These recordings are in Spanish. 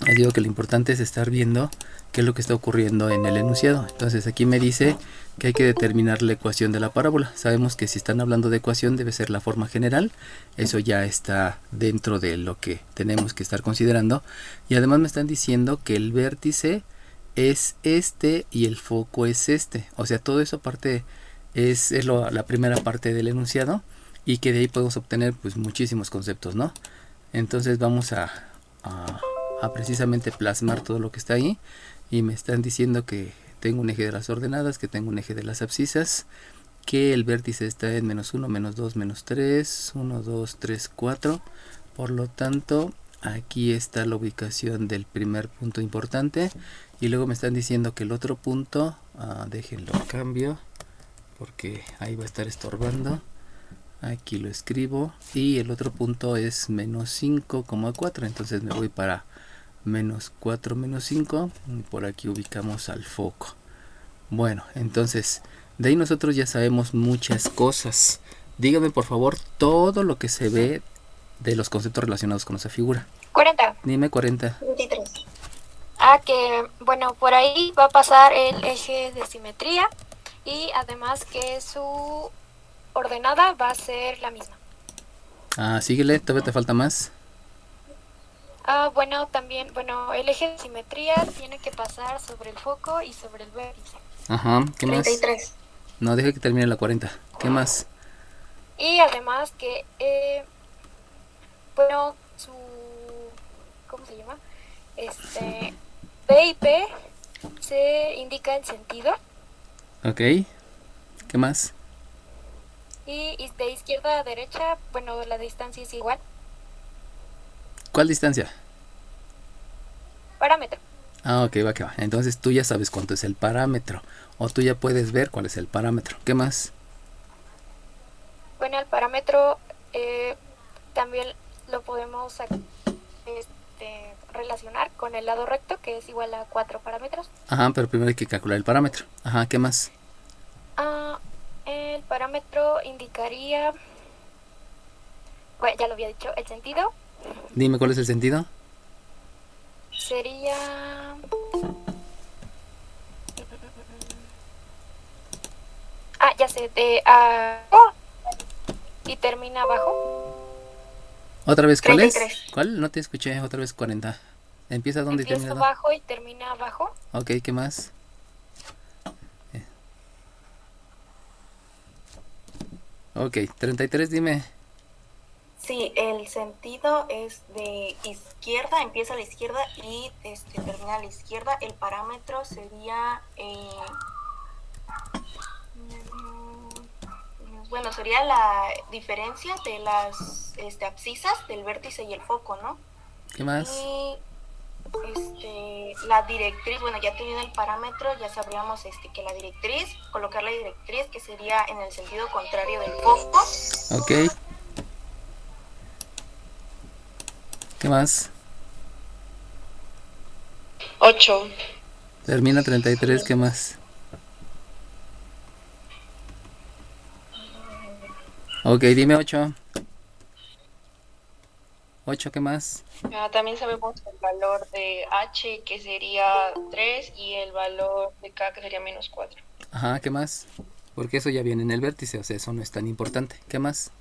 Les digo que lo importante es estar viendo qué es lo que está ocurriendo en el enunciado. Entonces aquí me dice que hay que determinar la ecuación de la parábola. Sabemos que si están hablando de ecuación debe ser la forma general. Eso ya está dentro de lo que tenemos que estar considerando. Y además me están diciendo que el vértice es este y el foco es este. O sea, todo eso parte la primera parte del enunciado, y que de ahí podemos obtener pues muchísimos conceptos, ¿no? Entonces vamos a precisamente plasmar todo lo que está ahí, y me están diciendo que tengo un eje de las ordenadas, que tengo un eje de las abscisas, que el vértice está en -1, -2, -3, 1, 2, 3, 4. Por lo tanto, aquí está la ubicación del primer punto importante, y luego me están diciendo que el otro punto, déjenlo cambio porque ahí va a estar estorbando. Aquí lo escribo, y el otro punto es -5,4, entonces me voy para -4, -5, y por aquí ubicamos al foco. Bueno, entonces de ahí nosotros ya sabemos muchas cosas. Dígame por favor todo lo que se ve de los conceptos relacionados con esa figura. 40. Dime 40. 23. Que bueno, por ahí va a pasar el eje de simetría, y además que su ordenada va a ser la misma. Síguele, todavía te falta más. Bueno, también, el eje de simetría tiene que pasar sobre el foco y sobre el vértice. Ajá, ¿qué más? 33. No, deja que termine la 40. ¿Qué más? Y además que, su, ¿cómo se llama? P y P se indica el sentido. Ok, ¿qué más? Y de izquierda a derecha, la distancia es igual. ¿Cuál distancia? Parámetro. Ok, va que va. Entonces tú ya sabes cuánto es el parámetro, o tú ya puedes ver cuál es el parámetro. ¿Qué más? Bueno, el parámetro también lo podemos relacionar con el lado recto, que es igual a 4 parámetros. Ajá, pero primero hay que calcular el parámetro. Ajá, ¿qué más? El parámetro indicaría, bueno, ya lo había dicho, el sentido. Dime cuál es el sentido. Sería... ya sé, y termina abajo. ¿Otra vez cuál 33. es? ¿Cuál? No te escuché. Otra vez 40. ¿Empieza dónde y termina Empieza dónde? abajo y termina abajo. Ok, ¿qué más? Ok, 33, dime. Sí, el sentido es de izquierda, empieza a la izquierda y termina a la izquierda. El parámetro sería, sería la diferencia de las abscisas del vértice y el foco, ¿no? ¿Qué más? Y la directriz, ya teniendo el parámetro, ya sabríamos que la directriz, colocar la directriz que sería en el sentido contrario del foco. Ok. ¿Qué más? 8. Termina 33, ¿qué más? Ok, dime 8. 8, ¿qué más? También sabemos el valor de H, que sería 3, y el valor de K, que sería -4. Ajá, ¿qué más? Porque eso ya viene en el vértice, o sea, eso no es tan importante. ¿Qué más?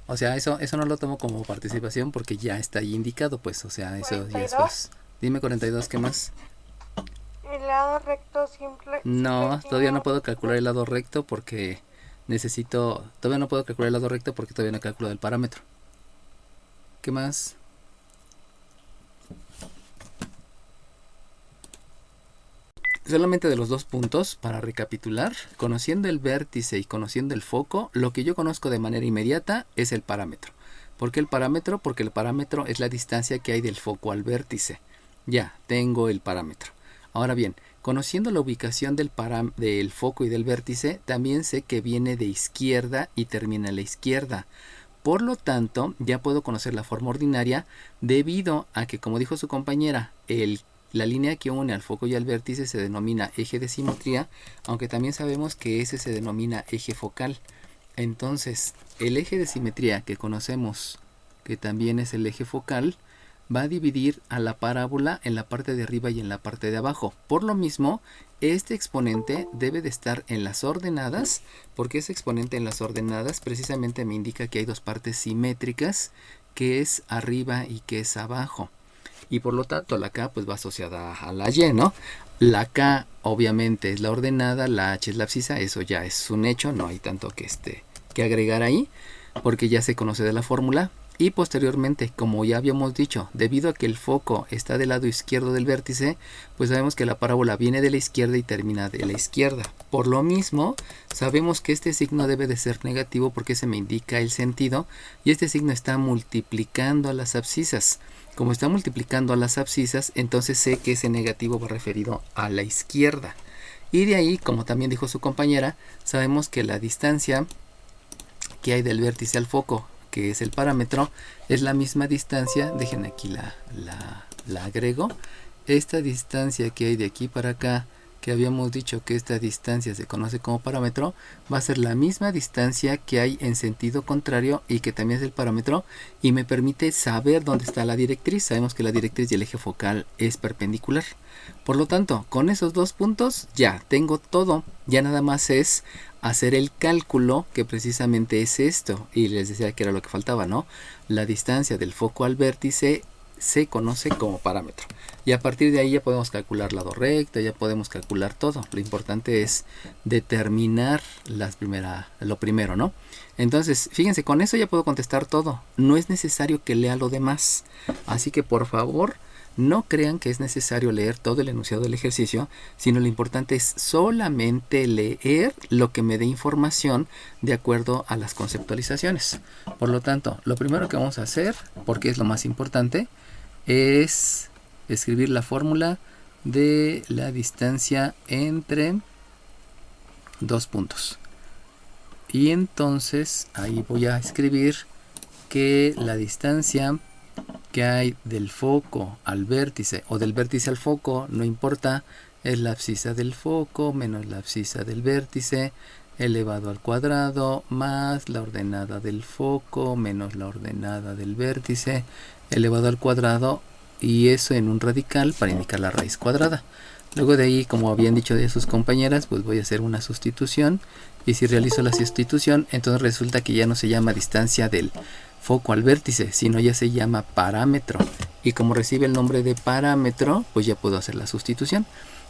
O sea, eso no lo tomo como participación porque ya está ahí indicado, pues, o sea, eso 42. ya después. Dime 42, ¿qué más? El lado recto simple. No, todavía no puedo calcular el lado recto porque todavía no puedo calcular el lado recto porque todavía no he calculado el parámetro. ¿Qué más? Solamente de los dos puntos, para recapitular, conociendo el vértice y conociendo el foco, lo que yo conozco de manera inmediata es el parámetro. ¿Por qué el parámetro? Porque el parámetro es la distancia que hay del foco al vértice. Ya, tengo el parámetro. Ahora bien, conociendo la ubicación del foco y del vértice, también sé que viene de izquierda y termina a la izquierda. Por lo tanto, ya puedo conocer la forma ordinaria debido a que, como dijo su compañera, la línea que une al foco y al vértice se denomina eje de simetría, aunque también sabemos que ese se denomina eje focal. Entonces, el eje de simetría que conocemos que también es el eje focal, va a dividir a la parábola en la parte de arriba y en la parte de abajo. Por lo mismo, este exponente debe de estar en las ordenadas, porque ese exponente en las ordenadas precisamente me indica que hay dos partes simétricas, que es arriba y que es abajo. Y por lo tanto la K pues va asociada a la Y, ¿no? La K obviamente es la ordenada, la H es la abscisa, eso ya es un hecho, no hay tanto que agregar ahí, porque ya se conoce de la fórmula. Y posteriormente, como ya habíamos dicho, debido a que el foco está del lado izquierdo del vértice, pues sabemos que la parábola viene de la izquierda y termina de la izquierda. Por lo mismo, sabemos que este signo debe de ser negativo porque se me indica el sentido, y este signo está multiplicando a las abscisas. Como está multiplicando a las abscisas, entonces sé que ese negativo va referido a la izquierda. Y de ahí, como también dijo su compañera, sabemos que la distancia que hay del vértice al foco, que es el parámetro, es la misma distancia, dejen aquí la agrego, esta distancia que hay de aquí para acá, que habíamos dicho que esta distancia se conoce como parámetro, va a ser la misma distancia que hay en sentido contrario y que también es el parámetro, y me permite saber dónde está la directriz. Sabemos que la directriz y el eje focal es perpendicular. Por lo tanto, con esos dos puntos ya tengo todo, ya nada más es hacer el cálculo, que precisamente es esto, y les decía que era lo que faltaba, ¿no? La distancia del foco al vértice se conoce como parámetro, y a partir de ahí ya podemos calcular lado recto, ya podemos calcular todo. Lo importante es determinar lo primero, ¿no? Entonces, fíjense, con eso ya puedo contestar todo, no es necesario que lea lo demás, así que por favor, no crean que es necesario leer todo el enunciado del ejercicio, sino lo importante es solamente leer lo que me dé información de acuerdo a las conceptualizaciones. Por lo tanto, lo primero que vamos a hacer, porque es lo más importante, es escribir la fórmula de la distancia entre dos puntos. Y entonces ahí voy a escribir que la distancia que hay del foco al vértice o del vértice al foco, no importa, es la abscisa del foco menos la abscisa del vértice elevado al cuadrado más la ordenada del foco menos la ordenada del vértice elevado al cuadrado, y eso en un radical para indicar la raíz cuadrada. Luego de ahí, como habían dicho de sus compañeras, pues voy a hacer una sustitución, y si realizo la sustitución, entonces resulta que ya no se llama distancia del foco al vértice, sino ya se llama parámetro, y como recibe el nombre de parámetro, pues ya puedo hacer la sustitución.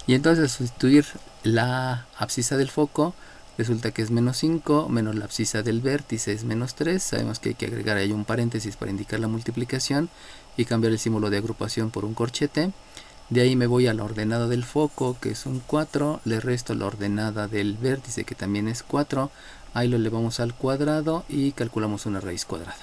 Y entonces sustituir la abscisa del foco resulta que es menos 5 menos la abscisa del vértice es menos 3. Sabemos que hay que agregar ahí un paréntesis para indicar la multiplicación y cambiar el símbolo de agrupación por un corchete. De ahí me voy a la ordenada del foco, que es un 4, le resto la ordenada del vértice, que también es 4, ahí lo elevamos al cuadrado y calculamos una raíz cuadrada.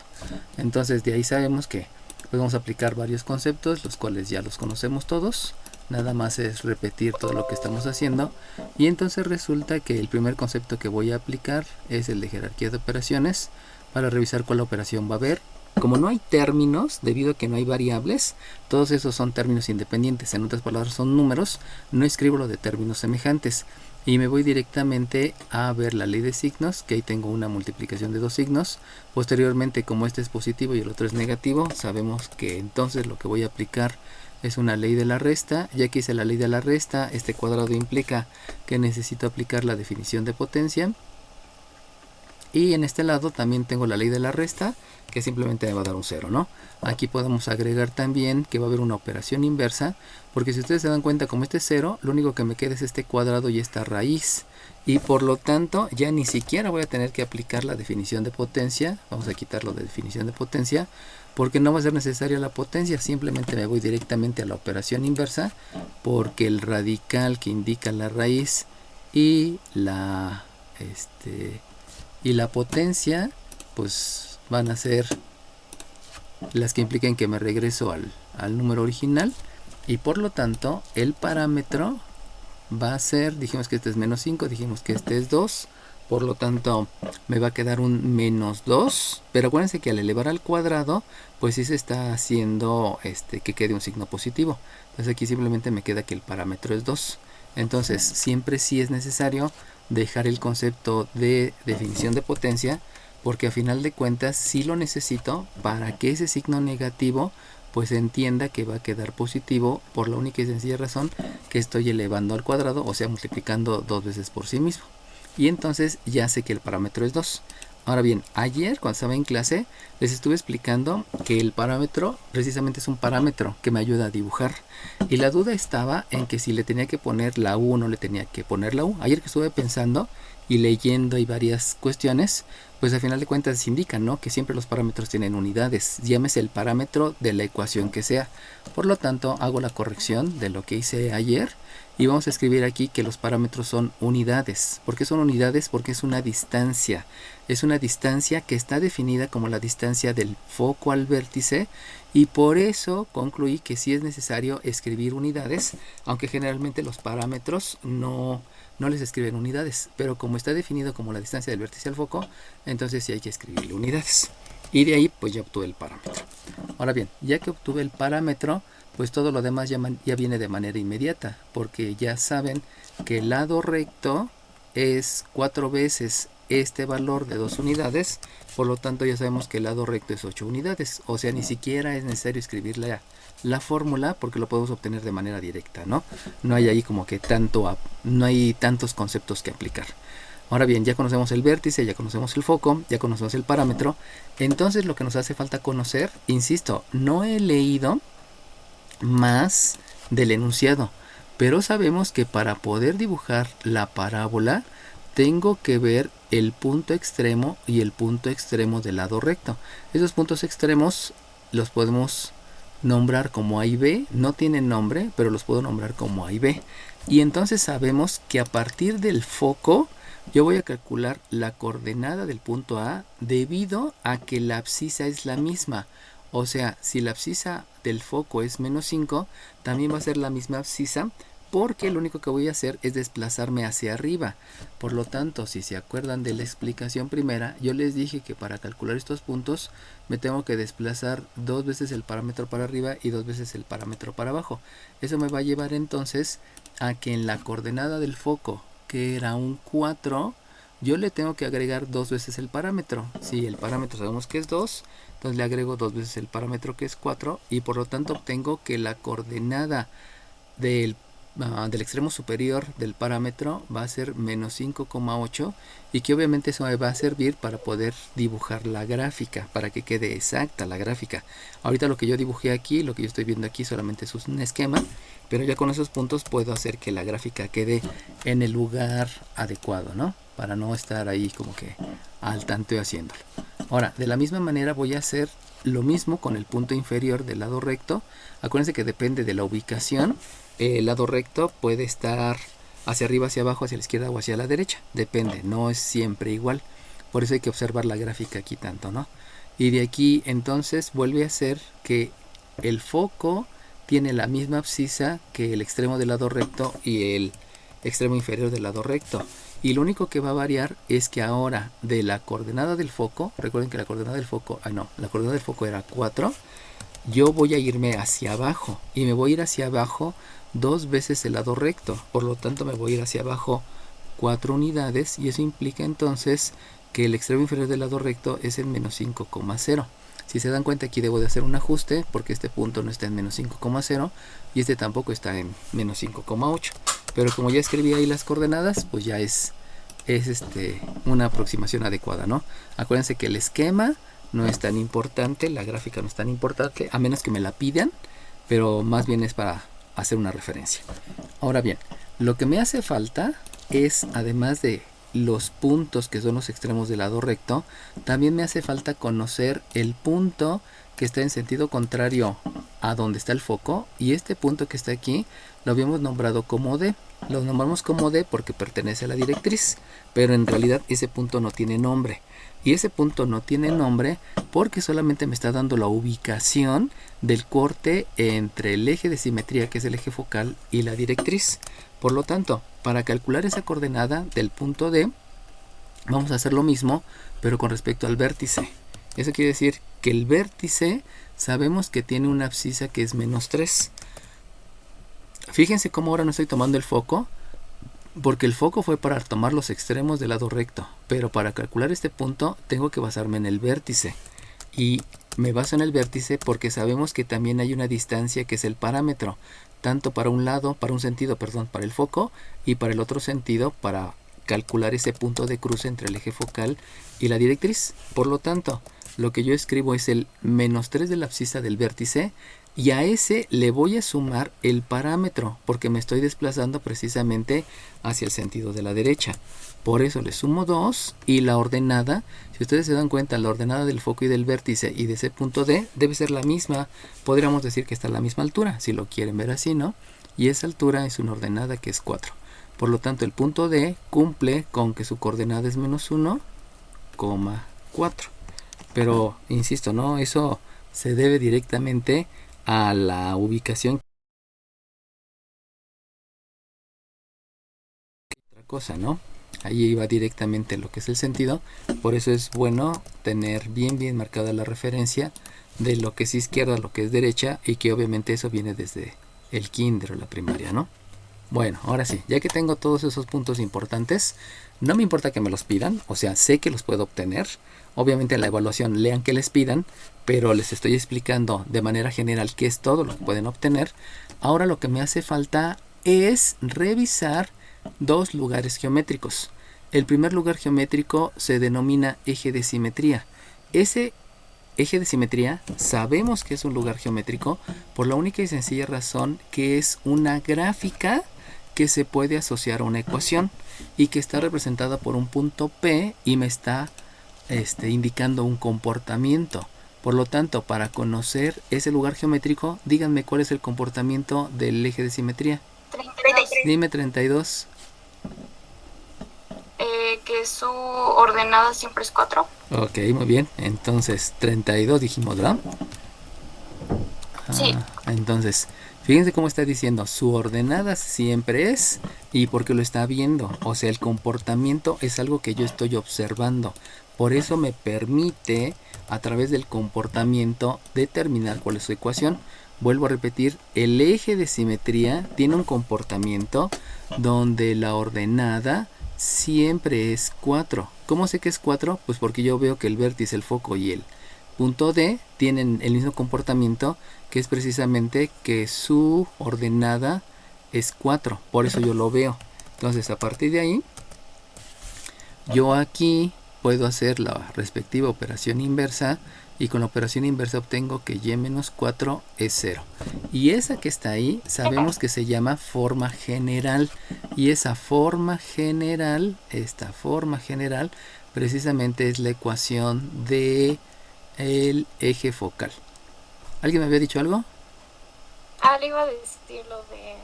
Entonces de ahí sabemos que podemos aplicar varios conceptos, los cuales ya los conocemos todos. Nada más es repetir todo lo que estamos haciendo, y entonces resulta que el primer concepto que voy a aplicar es el de jerarquía de operaciones, para revisar cuál operación va a haber. Como no hay términos, debido a que no hay variables, todos esos son términos independientes, en otras palabras son números, no escribo lo de términos semejantes, y me voy directamente a ver la ley de signos, que ahí tengo una multiplicación de dos signos. Posteriormente, como este es positivo y el otro es negativo, sabemos que entonces lo que voy a aplicar es una ley de la resta. Ya que hice la ley de la resta, este cuadrado implica que necesito aplicar la definición de potencia. Y en este lado también tengo la ley de la resta, que simplemente me va a dar un 0, ¿no? Aquí podemos agregar también que va a haber una operación inversa, porque si ustedes se dan cuenta, como este es 0, lo único que me queda es este cuadrado y esta raíz. Y por lo tanto, ya ni siquiera voy a tener que aplicar la definición de potencia. Vamos a quitarlo de definición de potencia, porque no va a ser necesaria la potencia, simplemente me voy directamente a la operación inversa, porque el radical que indica la raíz y la potencia pues van a ser las que impliquen que me regreso al número original, y por lo tanto el parámetro va a ser, dijimos que este es menos 5, dijimos que este es 2, por lo tanto me va a quedar un menos 2, pero acuérdense que al elevar al cuadrado pues sí se está haciendo que quede un signo positivo. Entonces aquí simplemente me queda que el parámetro es 2. Entonces siempre sí es necesario dejar el concepto de definición de potencia, porque a final de cuentas sí lo necesito para que ese signo negativo pues entienda que va a quedar positivo por la única y sencilla razón que estoy elevando al cuadrado, o sea, multiplicando 2 veces por sí mismo. Y entonces ya sé que el parámetro es 2. Ahora bien, ayer cuando estaba en clase les estuve explicando que el parámetro precisamente es un parámetro que me ayuda a dibujar. Y la duda estaba en que si le tenía que poner la U o no le tenía que poner la U. Ayer que estuve pensando y leyendo y varias cuestiones, pues al final de cuentas indican, ¿no?, que siempre los parámetros tienen unidades, llámese el parámetro de la ecuación que sea. Por lo tanto, hago la corrección de lo que hice ayer y vamos a escribir aquí que los parámetros son unidades. ¿Por qué son unidades? Porque es una distancia. Es una distancia que está definida como la distancia del foco al vértice y por eso concluí que sí es necesario escribir unidades, aunque generalmente los parámetros no les escriben unidades, pero como está definido como la distancia del vértice al foco, entonces sí hay que escribirle unidades. Y de ahí pues ya obtuve el parámetro. Ahora bien, ya que obtuve el parámetro, pues todo lo demás ya viene de manera inmediata, porque ya saben que el lado recto es 4 veces este valor de 2 unidades, por lo tanto ya sabemos que el lado recto es 8 unidades, o sea, ni siquiera es necesario escribir la fórmula porque lo podemos obtener de manera directa, ¿no? No hay ahí como que no hay tantos conceptos que aplicar. Ahora bien, ya conocemos el vértice, ya conocemos el foco, ya conocemos el parámetro, entonces lo que nos hace falta conocer, insisto, no he leído más del enunciado, pero sabemos que para poder dibujar la parábola tengo que ver el punto extremo y el punto extremo del lado recto. Esos puntos extremos los podemos nombrar como A y B, no tienen nombre, pero los puedo nombrar como A y B. Y entonces sabemos que a partir del foco yo voy a calcular la coordenada del punto A debido a que la abscisa es la misma. O sea, si la abscisa del foco es menos 5, también va a ser la misma abscisa porque lo único que voy a hacer es desplazarme hacia arriba. Por lo tanto, si se acuerdan de la explicación primera, yo les dije que para calcular estos puntos me tengo que desplazar 2 veces el parámetro para arriba y 2 veces el parámetro para abajo. Eso me va a llevar entonces a que en la coordenada del foco, que era un 4, yo le tengo que agregar 2 veces el parámetro. Si el parámetro sabemos que es 2, entonces le agrego 2 veces el parámetro que es 4 y por lo tanto obtengo que la coordenada del extremo superior del parámetro va a ser menos 5,8 y que obviamente eso me va a servir para poder dibujar la gráfica, para que quede exacta la gráfica. Ahorita lo que yo dibujé aquí, lo que yo estoy viendo aquí solamente es un esquema, pero ya con esos puntos puedo hacer que la gráfica quede en el lugar adecuado, ¿no? Para no estar ahí como que al tanteo haciéndolo. Ahora, de la misma manera voy a hacer lo mismo con el punto inferior del lado recto. Acuérdense que depende de la ubicación. El lado recto puede estar hacia arriba, hacia abajo, hacia la izquierda o hacia la derecha. Depende, no es siempre igual. Por eso hay que observar la gráfica aquí tanto, ¿no? Y de aquí entonces vuelve a ser que el foco tiene la misma abscisa que el extremo del lado recto y el extremo inferior del lado recto. Y lo único que va a variar es que ahora de la coordenada del foco, recuerden que la coordenada del foco, la coordenada del foco era 4, yo voy a irme hacia abajo y me voy a ir hacia abajo 2 veces el lado recto, por lo tanto me voy a ir hacia abajo 4 unidades y eso implica entonces que el extremo inferior del lado recto es en menos 5,0. Si se dan cuenta aquí debo de hacer un ajuste porque este punto no está en menos 5,0 y este tampoco está en menos 5,8. Pero como ya escribí ahí las coordenadas, pues ya es una aproximación adecuada, ¿no? Acuérdense que el esquema no es tan importante, la gráfica no es tan importante, a menos que me la pidan, pero más bien es para hacer una referencia. Ahora bien, lo que me hace falta es, además de los puntos que son los extremos del lado recto, también me hace falta conocer el punto que está en sentido contrario a donde está el foco, y este punto que está aquí lo habíamos nombrado como D. Lo nombramos como D porque pertenece a la directriz, pero en realidad ese punto no tiene nombre. Y ese punto no tiene nombre porque solamente me está dando la ubicación del corte entre el eje de simetría, que es el eje focal, y la directriz. Por lo tanto, para calcular esa coordenada del punto D, vamos a hacer lo mismo, pero con respecto al vértice. Eso quiere decir que el vértice sabemos que tiene una abscisa que es menos 3. Fíjense cómo ahora no estoy tomando el foco. Porque el foco fue para tomar los extremos del lado recto, pero para calcular este punto tengo que basarme en el vértice. Y me baso en el vértice porque sabemos que también hay una distancia que es el parámetro, tanto para un lado, para un sentido, perdón, para el foco, y para el otro sentido para calcular ese punto de cruce entre el eje focal y la directriz. Por lo tanto, lo que yo escribo es el -3 de la abscisa del vértice, y a ese le voy a sumar el parámetro porque me estoy desplazando precisamente hacia el sentido de la derecha. Por eso le sumo 2, y la ordenada, si ustedes se dan cuenta, la ordenada del foco y del vértice y de ese punto D debe ser la misma. Podríamos decir que está a la misma altura, si lo quieren ver así, ¿no? Y esa altura es una ordenada que es 4. Por lo tanto, el punto D cumple con que su coordenada es -1,4. Pero, insisto, ¿no? Eso se debe directamente a la ubicación. Otra cosa, ¿no? Ahí iba directamente lo que es el sentido. Por eso es bueno tener bien marcada la referencia de lo que es izquierda a lo que es derecha, y que obviamente eso viene desde el kinder o la primaria, ¿no? Bueno, ahora sí, ya que tengo todos esos puntos importantes, no me importa que me los pidan, o sea, sé que los puedo obtener. Obviamente en la evaluación lean que les pidan, pero les estoy explicando de manera general qué es todo lo que pueden obtener. Ahora lo que me hace falta es revisar dos lugares geométricos. El primer lugar geométrico se denomina eje de simetría. Ese eje de simetría sabemos que es un lugar geométrico por la única y sencilla razón que es una gráfica que se puede asociar a una ecuación y que está representada por un punto P y me está indicando un comportamiento. Por lo tanto, para conocer ese lugar geométrico, díganme cuál es el comportamiento del eje de simetría. 32. Dime 32. Que su ordenada siempre es 4. Ok, muy bien. Entonces, 32 dijimos, ¿verdad? Sí. Entonces, fíjense cómo está diciendo, su ordenada siempre es, y porque lo está viendo. O sea, el comportamiento es algo que yo estoy observando. Por eso me permite, a través del comportamiento, determinar cuál es su ecuación. Vuelvo a repetir, el eje de simetría tiene un comportamiento donde la ordenada siempre es 4. ¿Cómo sé que es 4? Pues porque yo veo que el vértice, el foco y el punto D tienen el mismo comportamiento, que es precisamente que su ordenada es 4. Por eso yo lo veo. Entonces, a partir de ahí, yo aquí puedo hacer la respectiva operación inversa, y con la operación inversa obtengo que y menos 4 es 0. Y esa que está ahí sabemos que se llama forma general, y esa forma general, esta forma general precisamente es la ecuación de el eje focal. ¿Alguien me había dicho algo? Le iba a decir lo de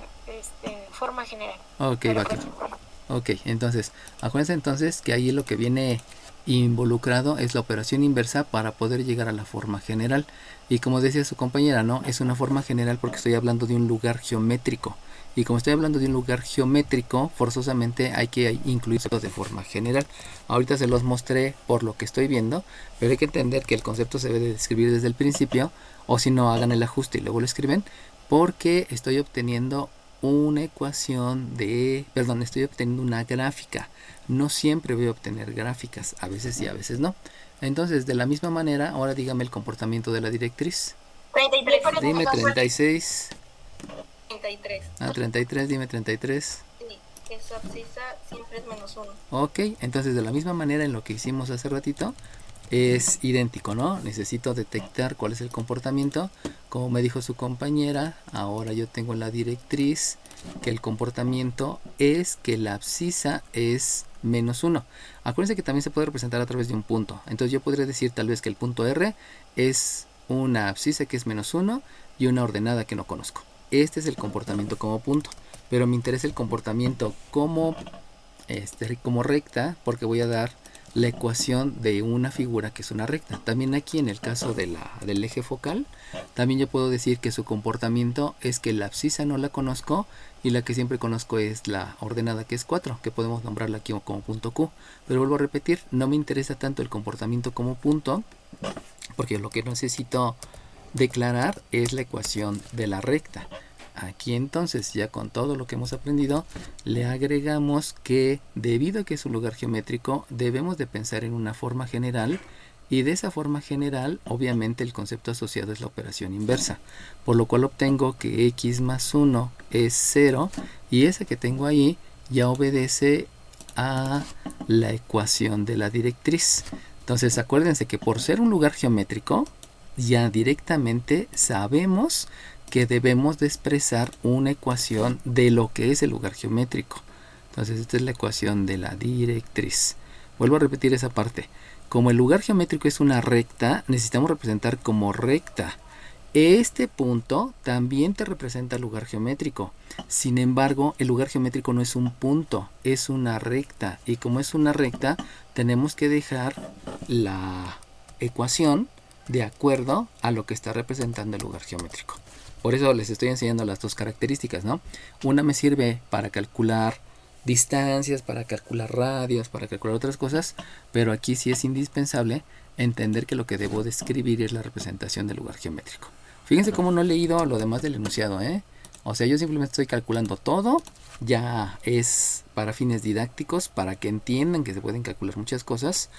forma general. Ok, va aquí. Ok, entonces, acuérdense entonces que ahí lo que viene involucrado es la operación inversa para poder llegar a la forma general. Y como decía su compañera, ¿no? Es una forma general porque estoy hablando de un lugar geométrico. Y como estoy hablando de un lugar geométrico, forzosamente hay que incluir de forma general. Ahorita se los mostré por lo que estoy viendo, pero hay que entender que el concepto se debe de describir desde el principio, o si no, hagan el ajuste y luego lo escriben, porque estoy obteniendo una ecuación estoy obteniendo una gráfica. No siempre voy a obtener gráficas, a veces sí, a veces no. Entonces, de la misma manera, ahora dígame el comportamiento de la directriz. 33. Dime 36. 33. 33, dime 33. Sí, que su abscisa siempre es -1. Ok, entonces de la misma manera en lo que hicimos hace ratito, es idéntico, ¿no? Necesito detectar cuál es el comportamiento. Como me dijo su compañera, ahora yo tengo la directriz, que el comportamiento es que la abscisa es -1. Acuérdense que también se puede representar a través de un punto. Entonces yo podría decir tal vez que el punto R es una abscisa que es -1 y una ordenada que no conozco. Este es el comportamiento como punto, pero me interesa el comportamiento como recta, porque voy a dar la ecuación de una figura que es una recta. También aquí en el caso del eje focal, también yo puedo decir que su comportamiento es que la abscisa no la conozco y la que siempre conozco es la ordenada, que es 4, que podemos nombrarla aquí como punto Q. Pero vuelvo a repetir, no me interesa tanto el comportamiento como punto, porque lo que necesito declarar es la ecuación de la recta. aquí entonces, ya con todo lo que hemos aprendido, le agregamos que debido a que es un lugar geométrico, debemos de pensar en una forma general, y de esa forma general, obviamente el concepto asociado es la operación inversa, por lo cual obtengo que x más 1 es 0, y esa que tengo ahí ya obedece a la ecuación de la directriz. Entonces acuérdense que por ser un lugar geométrico, ya directamente sabemos que debemos de expresar una ecuación de lo que es el lugar geométrico. Entonces esta es la ecuación de la directriz. Vuelvo a repetir esa parte. Como el lugar geométrico es una recta, necesitamos representar como recta. Este punto también te representa el lugar geométrico. Sin embargo, el lugar geométrico no es un punto, es una recta. Y como es una recta, tenemos que dejar la ecuación de acuerdo a lo que está representando el lugar geométrico. Por eso les estoy enseñando las dos características, ¿no? Una me sirve para calcular distancias, para calcular radios, para calcular otras cosas, pero aquí sí es indispensable entender que lo que debo describir es la representación del lugar geométrico. Fíjense cómo no he leído lo demás del enunciado, ¿eh? O sea, yo simplemente estoy calculando todo, ya es para fines didácticos, para que entiendan que se pueden calcular muchas cosas,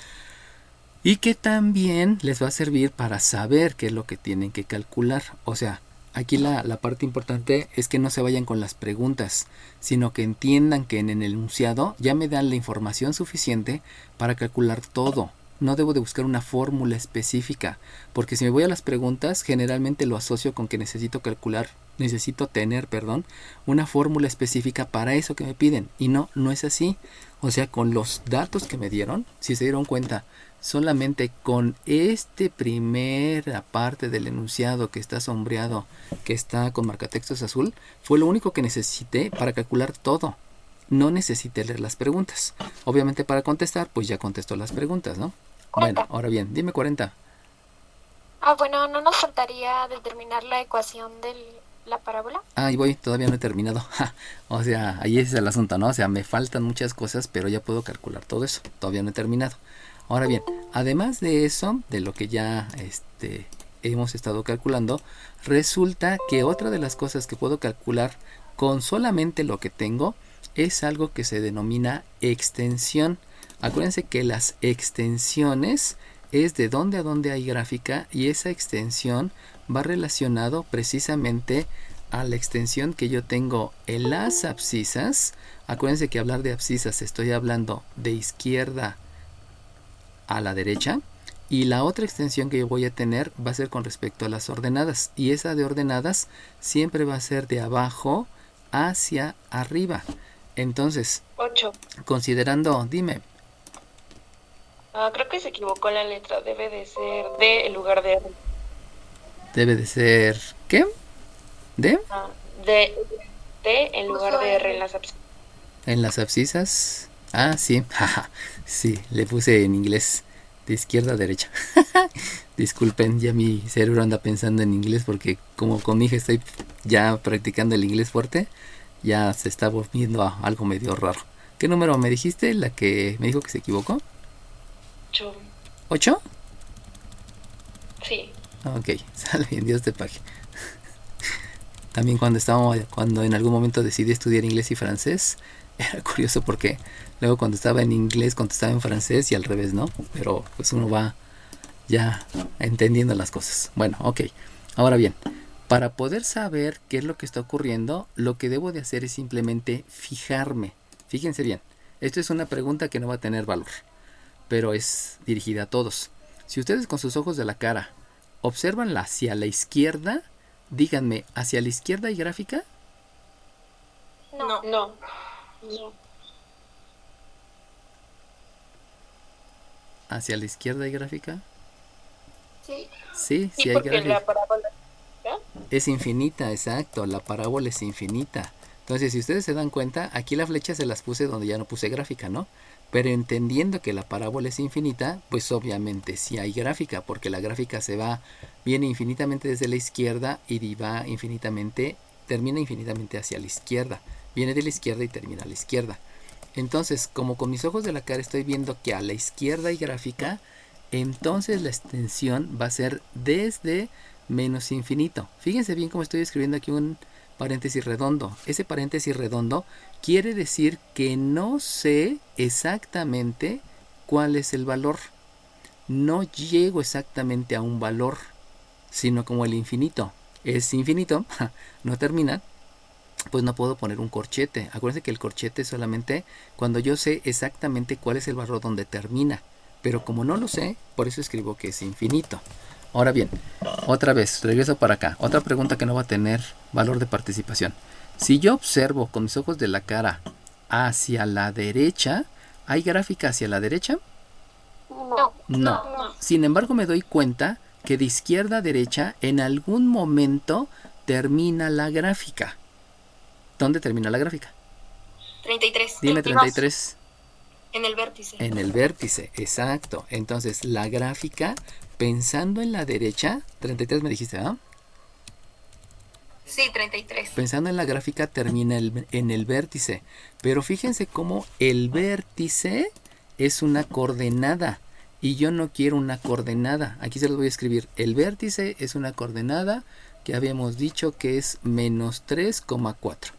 y que también les va a servir para saber qué es lo que tienen que calcular. O sea, aquí la parte importante es que no se vayan con las preguntas, sino que entiendan que en el enunciado ya me dan la información suficiente para calcular todo. No debo de buscar una fórmula específica, porque si me voy a las preguntas, generalmente lo asocio con que necesito tener una fórmula específica para eso que me piden. Y no es así. O sea, con los datos que me dieron, si se dieron cuenta, solamente con este primera parte del enunciado que está sombreado, que está con marcatextos azul, fue lo único que necesité para calcular todo. No necesité leer las preguntas. Obviamente para contestar, pues ya contestó las preguntas, ¿no? 40. Bueno, ahora bien, dime 40. Bueno, ¿no nos faltaría determinar la ecuación de la parábola? Ahí voy, todavía no he terminado. O sea, ahí es el asunto, ¿no? O sea, me faltan muchas cosas, pero ya puedo calcular todo eso. Todavía no he terminado. Ahora bien, además de eso, de lo que ya hemos estado calculando, resulta que otra de las cosas que puedo calcular con solamente lo que tengo es algo que se denomina extensión. Acuérdense que las extensiones es de dónde a dónde hay gráfica, y esa extensión va relacionado precisamente a la extensión que yo tengo en las abscisas. Acuérdense que hablar de abscisas estoy hablando de izquierda a la derecha, y la otra extensión que yo voy a tener va a ser con respecto a las ordenadas, y esa de ordenadas siempre va a ser de abajo hacia arriba. Entonces, 8. considerando, dime. Creo que se equivocó la letra. Debe de ser D en lugar de R. Debe de ser, ¿qué? ¿D? D en lugar de R en las abscisas. En las abscisas. Sí, sí, le puse en inglés de izquierda a derecha. Disculpen, ya mi cerebro anda pensando en inglés, porque como con mi hija estoy ya practicando el inglés fuerte, ya se está volviendo a algo medio raro. ¿Qué número me dijiste? La que me dijo que se equivocó. 8. ¿8? Sí. Ok, sale bien, Dios te pague. También cuando en algún momento decidí estudiar inglés y francés, era curioso porque luego cuando estaba en inglés contestaba en francés y al revés, ¿no? Pero pues uno va ya entendiendo las cosas. Bueno, ok. Ahora bien, para poder saber qué es lo que está ocurriendo, lo que debo de hacer es simplemente fijarme. Fíjense bien, esto es una pregunta que no va a tener valor, pero es dirigida a todos. Si ustedes con sus ojos de la cara observan hacia la izquierda, díganme, ¿hacia la izquierda hay gráfica? No. ¿Hacia la izquierda hay gráfica? Sí. Sí, sí Sí, hay porque gráfica. la parábola Es infinita, exacto, la parábola es infinita. Entonces, si ustedes se dan cuenta, aquí la flecha se las puse donde ya no puse gráfica, ¿no? Pero entendiendo que la parábola es infinita, pues obviamente sí hay gráfica, porque la gráfica viene infinitamente desde la izquierda y termina infinitamente hacia la izquierda. Viene de la izquierda y termina a la izquierda. Entonces, como con mis ojos de la cara estoy viendo que a la izquierda hay gráfica, entonces la extensión va a ser desde menos infinito. Fíjense bien cómo estoy escribiendo aquí un paréntesis redondo. Ese paréntesis redondo quiere decir que no sé exactamente cuál es el valor. No llego exactamente a un valor, sino como el infinito es infinito, no termina, pues no puedo poner un corchete. Acuérdense que el corchete es solamente cuando yo sé exactamente cuál es el valor donde termina. Pero como no lo sé, por eso escribo que es infinito. Ahora bien, otra vez, regreso para acá. Otra pregunta que no va a tener valor de participación. Si yo observo con mis ojos de la cara hacia la derecha, ¿hay gráfica hacia la derecha? No. No. Sin embargo, me doy cuenta que de izquierda a derecha en algún momento termina la gráfica. ¿Dónde termina la gráfica? 33. Dime 33. En el vértice. En el vértice, exacto. Entonces, la gráfica, pensando en la derecha, 33 me dijiste, ¿no? Sí, 33. Pensando en la gráfica, termina en el vértice. Pero fíjense cómo el vértice es una coordenada. Y yo no quiero una coordenada. Aquí se los voy a escribir. El vértice es una coordenada que habíamos dicho que es menos 3,4.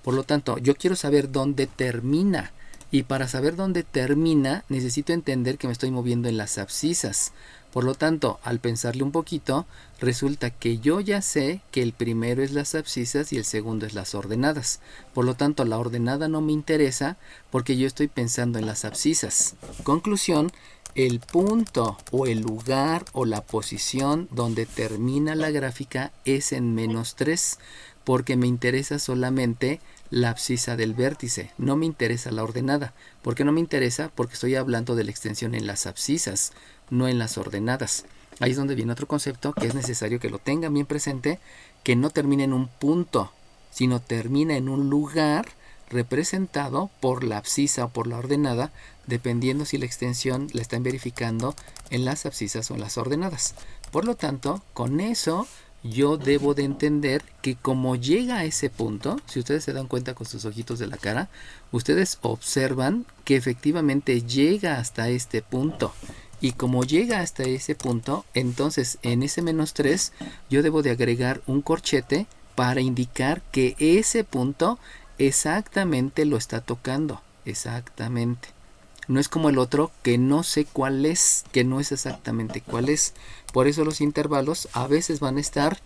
Por lo tanto, yo quiero saber dónde termina. Y para saber dónde termina, necesito entender que me estoy moviendo en las abscisas. Por lo tanto, al pensarle un poquito, resulta que yo ya sé que el primero es las abscisas y el segundo es las ordenadas. Por lo tanto, la ordenada no me interesa porque yo estoy pensando en las abscisas. Conclusión, el punto o el lugar o la posición donde termina la gráfica es en menos 3, porque me interesa solamente la abscisa del vértice, no me interesa la ordenada. ¿Por qué no me interesa? Porque estoy hablando de la extensión en las abscisas, no en las ordenadas. Ahí es donde viene otro concepto que es necesario que lo tengan bien presente, que no termina en un punto, sino termina en un lugar representado por la abscisa o por la ordenada, dependiendo si la extensión la están verificando en las abscisas o en las ordenadas. Por lo tanto, con eso yo debo de entender que como llega a ese punto, si ustedes se dan cuenta con sus ojitos de la cara, ustedes observan que efectivamente llega hasta este punto. Y como llega hasta ese punto, entonces en ese menos 3 yo debo de agregar un corchete para indicar que ese punto exactamente lo está tocando. Exactamente. No es como el otro que no sé cuál es, que no es exactamente cuál es. Por eso los intervalos a veces van a estar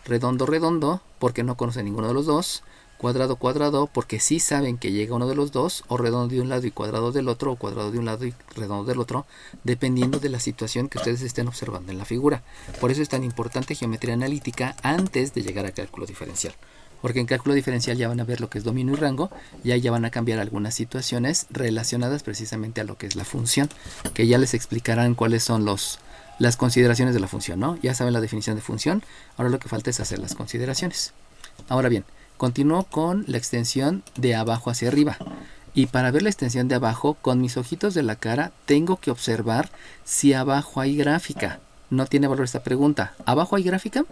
redondo, redondo, porque no conocen ninguno de los dos. Cuadrado, cuadrado, porque sí saben que llega uno de los dos. O redondo de un lado y cuadrado del otro. O cuadrado de un lado y redondo del otro. Dependiendo de la situación que ustedes estén observando en la figura. Por eso es tan importante geometría analítica antes de llegar a cálculo diferencial. Porque en cálculo diferencial ya van a ver lo que es dominio y rango, y ahí ya van a cambiar algunas situaciones relacionadas precisamente a lo que es la función, que ya les explicarán cuáles son las consideraciones de la función, ¿no? Ya saben la definición de función, ahora lo que falta es hacer las consideraciones. Ahora bien, continúo con la extensión de abajo hacia arriba. Y para ver la extensión de abajo, con mis ojitos de la cara, tengo que observar si abajo hay gráfica. No tiene valor esta pregunta. ¿Abajo hay gráfica?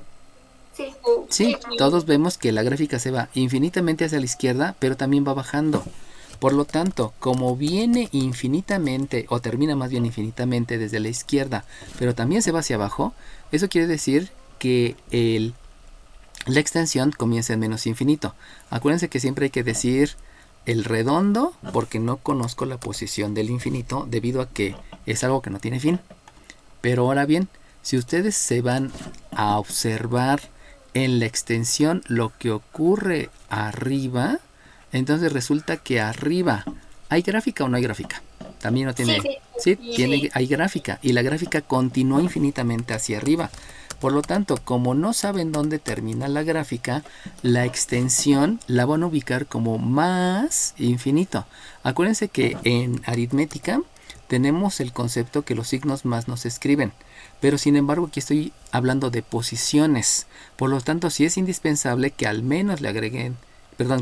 Sí, todos vemos que la gráfica se va infinitamente hacia la izquierda, pero también va bajando. Por lo tanto, como viene infinitamente, o termina más bien infinitamente desde la izquierda, pero también se va hacia abajo, eso quiere decir que la extensión comienza en menos infinito. Acuérdense que siempre hay que decir el redondo, porque no conozco la posición del infinito, debido a que es algo que no tiene fin. Pero ahora bien, si ustedes se van a observar en la extensión lo que ocurre arriba, entonces resulta que arriba, ¿hay gráfica o no hay gráfica? También no tiene. Sí, hay gráfica, y la gráfica continúa infinitamente hacia arriba. Por lo tanto, como no saben dónde termina la gráfica, la extensión la van a ubicar como más infinito. Acuérdense que en aritmética tenemos el concepto que los signos más no se escriben. Pero sin embargo aquí estoy hablando de posiciones. Por lo tanto, sí es indispensable que al menos le agreguen,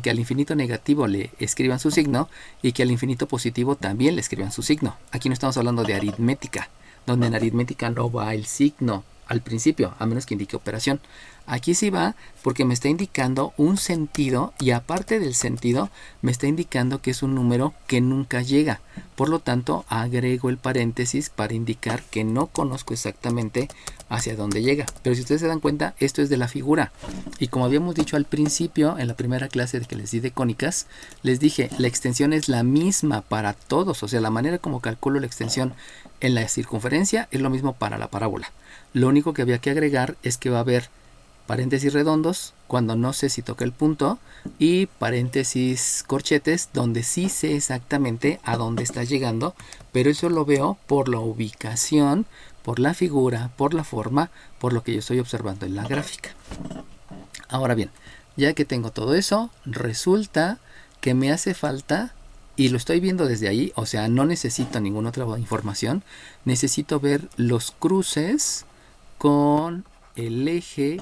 que al infinito negativo le escriban su signo y que al infinito positivo también le escriban su signo. Aquí no estamos hablando de aritmética, donde en aritmética no va el signo al principio, a menos que indique operación. Aquí sí va porque me está indicando un sentido y aparte del sentido me está indicando que es un número que nunca llega. Por lo tanto, agrego el paréntesis para indicar que no conozco exactamente hacia dónde llega. Pero si ustedes se dan cuenta, esto es de la figura. Y como habíamos dicho al principio, en la primera clase que les di de cónicas, les dije, la extensión es la misma para todos. O sea, la manera como calculo la extensión en la circunferencia es lo mismo para la parábola. Lo único que había que agregar es que va a haber paréntesis redondos cuando no sé si toca el punto y paréntesis corchetes donde sí sé exactamente a dónde está llegando, pero eso lo veo por la ubicación, por la figura, por la forma, por lo que yo estoy observando en la gráfica. Ahora bien, ya que tengo todo eso, resulta que me hace falta, y lo estoy viendo desde ahí, o sea, no necesito ninguna otra información, necesito ver los cruces con el eje,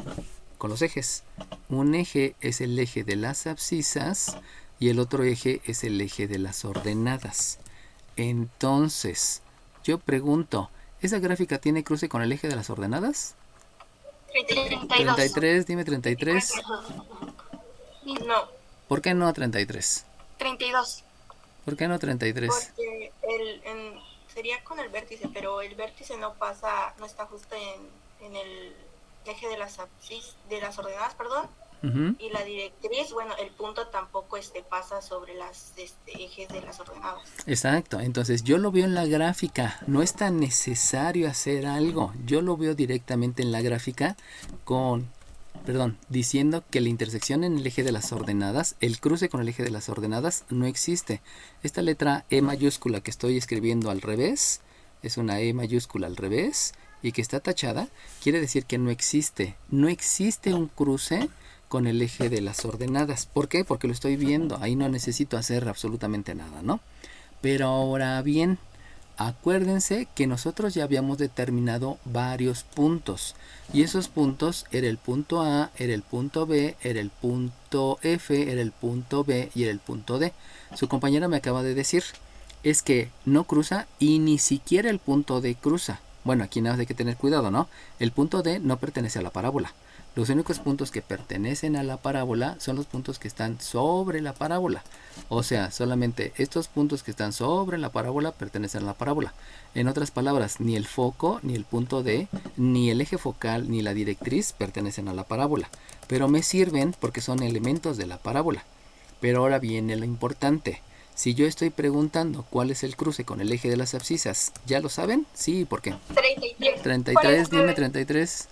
con los ejes. Un eje es el eje de las abscisas y el otro eje es el eje de las ordenadas. Entonces, yo pregunto, ¿esa gráfica tiene cruce con el eje de las ordenadas? 32. 33, dime 33. No, ¿Por qué no 33? 32. ¿Por qué no 33? porque sería con el vértice, pero el vértice no pasa, no está justo en el eje de las ordenadas, perdón. Y la directriz, bueno, el punto tampoco pasa sobre las ejes de las ordenadas. Exacto, entonces yo lo veo en la gráfica, no es tan necesario hacer algo, yo lo veo directamente en la gráfica diciendo que la intersección en el eje de las ordenadas, el cruce con el eje de las ordenadas no existe. Esta letra E mayúscula que estoy escribiendo al revés, es una E mayúscula al revés y que está tachada, quiere decir que no existe un cruce con el eje de las ordenadas. ¿Por qué? Porque lo estoy viendo, ahí no necesito hacer absolutamente nada, ¿no? Pero ahora bien, acuérdense que nosotros ya habíamos determinado varios puntos y esos puntos era el punto A, era el punto B, era el punto F, era el punto B y era el punto D. Su compañera me acaba de decir, es que no cruza y ni siquiera el punto D cruza. Bueno, aquí nada más hay que tener cuidado, ¿no? El punto D no pertenece a la parábola. Los únicos puntos que pertenecen a la parábola son los puntos que están sobre la parábola. O sea, solamente estos puntos que están sobre la parábola pertenecen a la parábola. En otras palabras, ni el foco, ni el punto D, ni el eje focal, ni la directriz pertenecen a la parábola. Pero me sirven porque son elementos de la parábola. Pero ahora viene lo importante. Si yo estoy preguntando cuál es el cruce con el eje de las abscisas, ¿ya lo saben? Sí, ¿por qué? 33. 33, dime 33.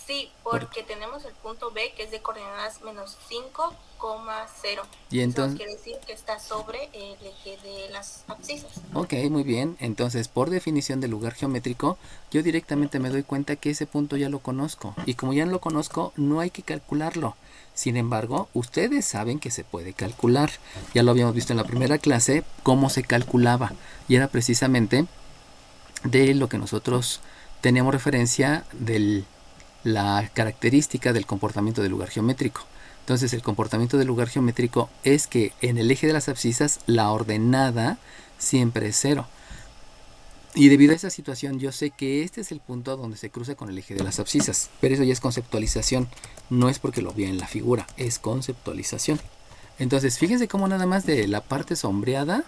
Sí, porque tenemos el punto B que es de coordenadas menos 5,0. Y entonces quiere decir que está sobre el eje de las abscisas. Ok, muy bien. Entonces, por definición de lugar geométrico, yo directamente me doy cuenta que ese punto ya lo conozco. Y como ya lo conozco, no hay que calcularlo. Sin embargo, ustedes saben que se puede calcular. Ya lo habíamos visto en la primera clase, cómo se calculaba. Y era precisamente de lo que nosotros teníamos referencia de la característica del comportamiento del lugar geométrico. Entonces, el comportamiento del lugar geométrico es que en el eje de las abscisas la ordenada siempre es 0. Y debido a esa situación, yo sé que este es el punto donde se cruza con el eje de las abscisas. Pero eso ya es conceptualización. No es porque lo vea en la figura, es conceptualización. Entonces, fíjense cómo nada más de la parte sombreada,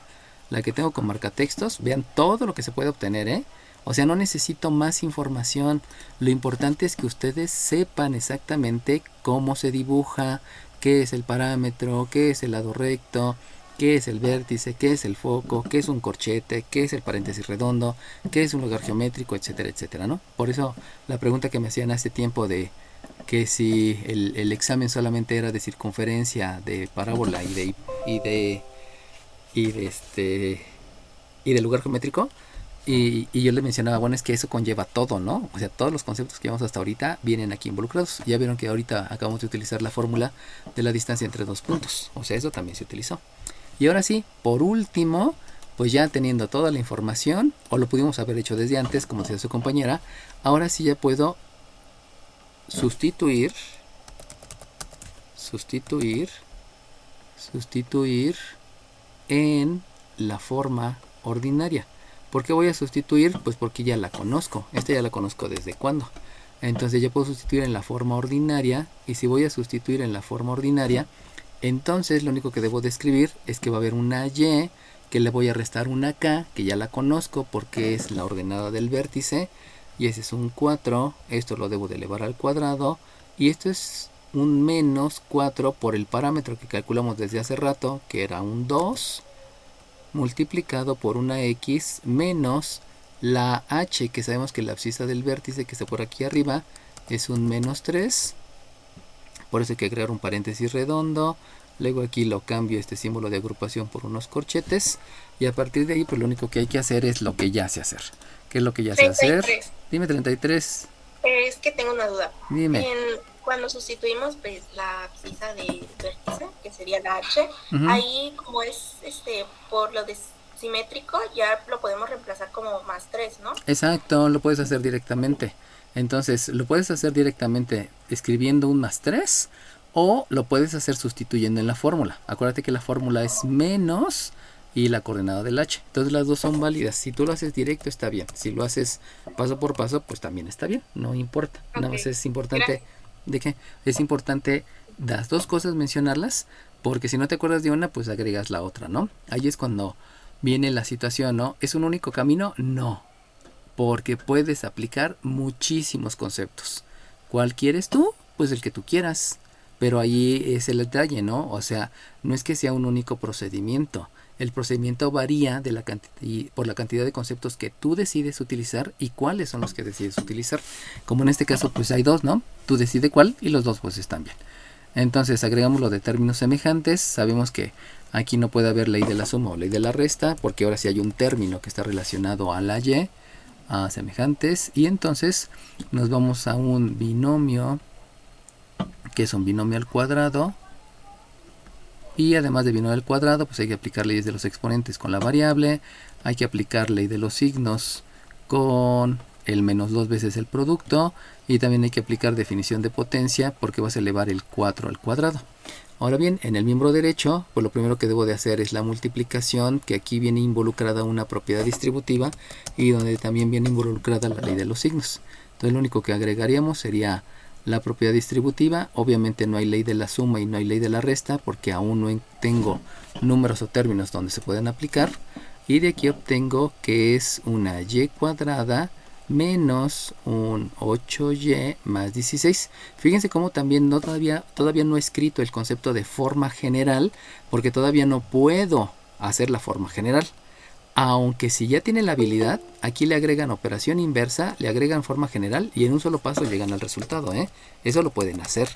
la que tengo con marcatextos, vean todo lo que se puede obtener, ¿eh? O sea, no necesito más información. Lo importante es que ustedes sepan exactamente cómo se dibuja, qué es el parámetro, qué es el lado recto, qué es el vértice, qué es el foco, qué es un corchete, qué es el paréntesis redondo, qué es un lugar geométrico, etcétera, etcétera, ¿no? Por eso la pregunta que me hacían hace tiempo de que si el examen solamente era de circunferencia, de parábola y de lugar geométrico. Y yo les mencionaba, bueno, es que eso conlleva todo, ¿no? O sea, todos los conceptos que llevamos hasta ahorita vienen aquí involucrados. Ya vieron que ahorita acabamos de utilizar la fórmula de la distancia entre dos puntos. O sea, eso también se utilizó. Y ahora sí, por último, pues ya teniendo toda la información, o lo pudimos haber hecho desde antes, como decía su compañera, ahora sí ya puedo sustituir en la forma ordinaria. ¿Por qué voy a sustituir? Pues porque ya la conozco. Esta ya la conozco desde cuándo. Entonces ya puedo sustituir en la forma ordinaria, y si voy a sustituir en la forma ordinaria, entonces lo único que debo de escribir es que va a haber una y, que le voy a restar una k, que ya la conozco porque es la ordenada del vértice, y ese es un 4, esto lo debo de elevar al cuadrado, y esto es un menos 4 por el parámetro que calculamos desde hace rato, que era un 2, multiplicado por una x menos la h, que sabemos que la abscisa del vértice que está por aquí arriba es un menos 3, por eso hay que agregar un paréntesis redondo. Luego aquí lo cambio este símbolo de agrupación por unos corchetes, y a partir de ahí pues lo único que hay que hacer es lo que ya sé hacer. ¿Qué es lo que ya sé hacer? 33. Dime 33. Es que tengo una duda. Dime. Cuando sustituimos pues la abscisa del vértice, que sería la h, Ujú. ahí como es por lo de simétrico, ya lo podemos reemplazar como más 3, ¿no? Exacto, lo puedes hacer directamente. Entonces, lo puedes hacer directamente escribiendo un más 3, o lo puedes hacer sustituyendo en la fórmula. Acuérdate que la fórmula es menos y la coordenada del h. Entonces las dos son válidas. Si tú lo haces directo está bien. Si lo haces paso por paso, pues también está bien. No importa. Nada más Ok, es importante. gracias. ¿De qué? Es importante las dos cosas mencionarlas, porque si no te acuerdas de una, pues agregas la otra, ¿no? Ahí es cuando viene la situación, ¿no? ¿Es un único camino? No, porque puedes aplicar muchísimos conceptos. ¿Cuál quieres tú? Pues el que tú quieras. Pero ahí es el detalle, ¿no? O sea, no es que sea un único procedimiento. El procedimiento varía de por la cantidad de conceptos que tú decides utilizar y cuáles son los que decides utilizar. Como en este caso, pues hay dos, ¿no? Tú decides cuál y los dos pues están bien. Entonces agregamos lo de términos semejantes. Sabemos que aquí no puede haber ley de la suma o ley de la resta, porque ahora sí hay un término que está relacionado a la y, a semejantes. Y entonces nos vamos a un binomio, que es un binomio al cuadrado. Y además de binomio al cuadrado, pues hay que aplicar leyes de los exponentes con la variable. Hay que aplicar ley de los signos con el menos 2 veces el producto. Y también hay que aplicar definición de potencia, porque vas a elevar el 4 al cuadrado. Ahora bien, en el miembro derecho, pues lo primero que debo de hacer es la multiplicación, que aquí viene involucrada una propiedad distributiva y donde también viene involucrada la ley de los signos. Entonces lo único que agregaríamos sería la propiedad distributiva. Obviamente no hay ley de la suma y no hay ley de la resta, porque aún no tengo números o términos donde se pueden aplicar. Y de aquí obtengo que es una y cuadrada menos un 8y más 16. Fíjense cómo también todavía no he escrito el concepto de forma general, porque todavía no puedo hacer la forma general. Aunque si ya tiene la habilidad, aquí le agregan operación inversa, le agregan forma general y en un solo paso llegan al resultado, ¿eh? Eso lo pueden hacer.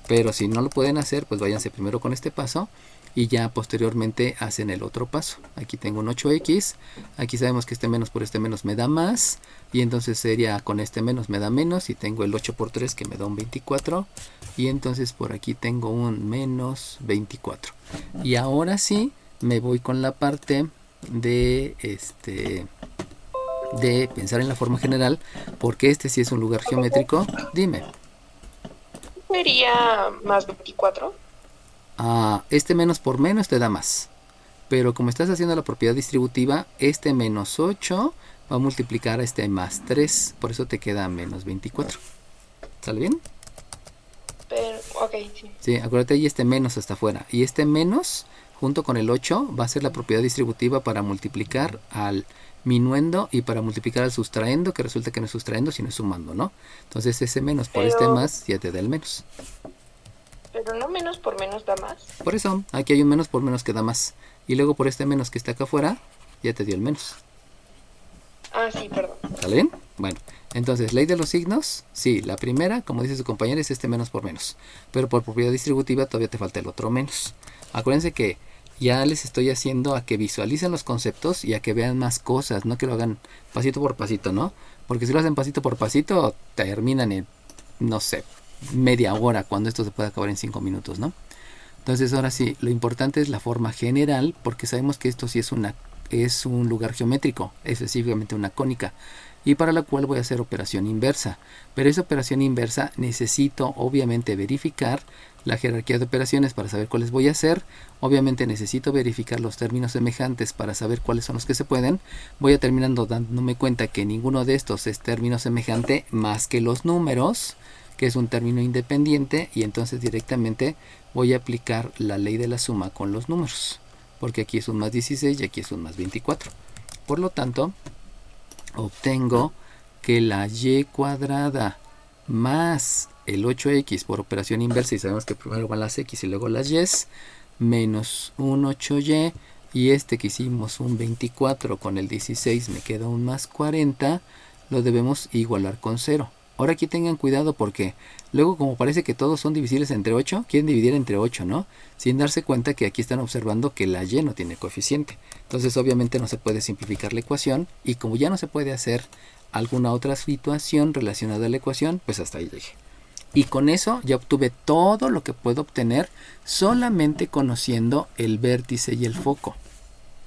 Pero si no lo pueden hacer, pues váyanse primero con este paso y ya posteriormente hacen el otro paso. Aquí tengo un 8x, aquí sabemos que este menos por este menos me da más, y entonces sería con este menos me da menos, y tengo el 8 por 3 que me da un 24, y entonces por aquí tengo un menos 24. Y ahora sí me voy con la parte de pensar en la forma general, porque este sí es un lugar geométrico. Dime. ¿Sería más 24? Este menos por menos te da más, pero como estás haciendo la propiedad distributiva, este menos 8 va a multiplicar a este más 3, por eso te queda menos 24. ¿Sale bien? Pero, ok, sí. Sí, acuérdate, ahí este menos hasta afuera, y este menos junto con el 8 va a ser la propiedad distributiva para multiplicar al minuendo y para multiplicar al sustraendo, que resulta que no es sustraendo sino es sumando, ¿no? Entonces ese menos por este más ya te da el menos. Pero no menos por menos da más. Por eso, aquí hay un menos por menos que da más. Y luego por este menos que está acá afuera, ya te dio el menos. Sí, perdón. ¿Sale bien? Bueno, entonces, ley de los signos. Sí, la primera, como dice su compañera, es este menos por menos. Pero por propiedad distributiva todavía te falta el otro menos. Acuérdense que ya les estoy haciendo a que visualicen los conceptos y a que vean más cosas, no que lo hagan pasito por pasito, ¿no? Porque si lo hacen pasito por pasito, terminan en, no sé, media hora, cuando esto se puede acabar en 5 minutos, ¿no? Entonces ahora sí, lo importante es la forma general, porque sabemos que esto sí es un lugar geométrico, específicamente una cónica. y para la cual voy a hacer operación inversa. Pero esa operación inversa necesito obviamente verificar la jerarquía de operaciones para saber cuáles voy a hacer. Obviamente necesito verificar los términos semejantes para saber cuáles son los que se pueden. Voy a terminando dándome cuenta que ninguno de estos es término semejante más que los números, que es un término independiente, y entonces directamente voy a aplicar la ley de la suma con los números, porque aquí es un más 16 y aquí es un más 24. Por lo tanto, obtengo que la y cuadrada más el 8x por operación inversa, y sabemos que primero van las x y luego las y, menos un 8y, y este que hicimos un 24 con el 16 me queda un más 40, lo debemos igualar con 0. Ahora aquí tengan cuidado porque luego, como parece que todos son divisibles entre 8, quieren dividir entre 8, ¿no? Sin darse cuenta que aquí están observando que la y no tiene coeficiente. Entonces obviamente no se puede simplificar la ecuación, y como ya no se puede hacer alguna otra situación relacionada a la ecuación, pues hasta ahí llegué. Y con eso ya obtuve todo lo que puedo obtener solamente conociendo el vértice y el foco.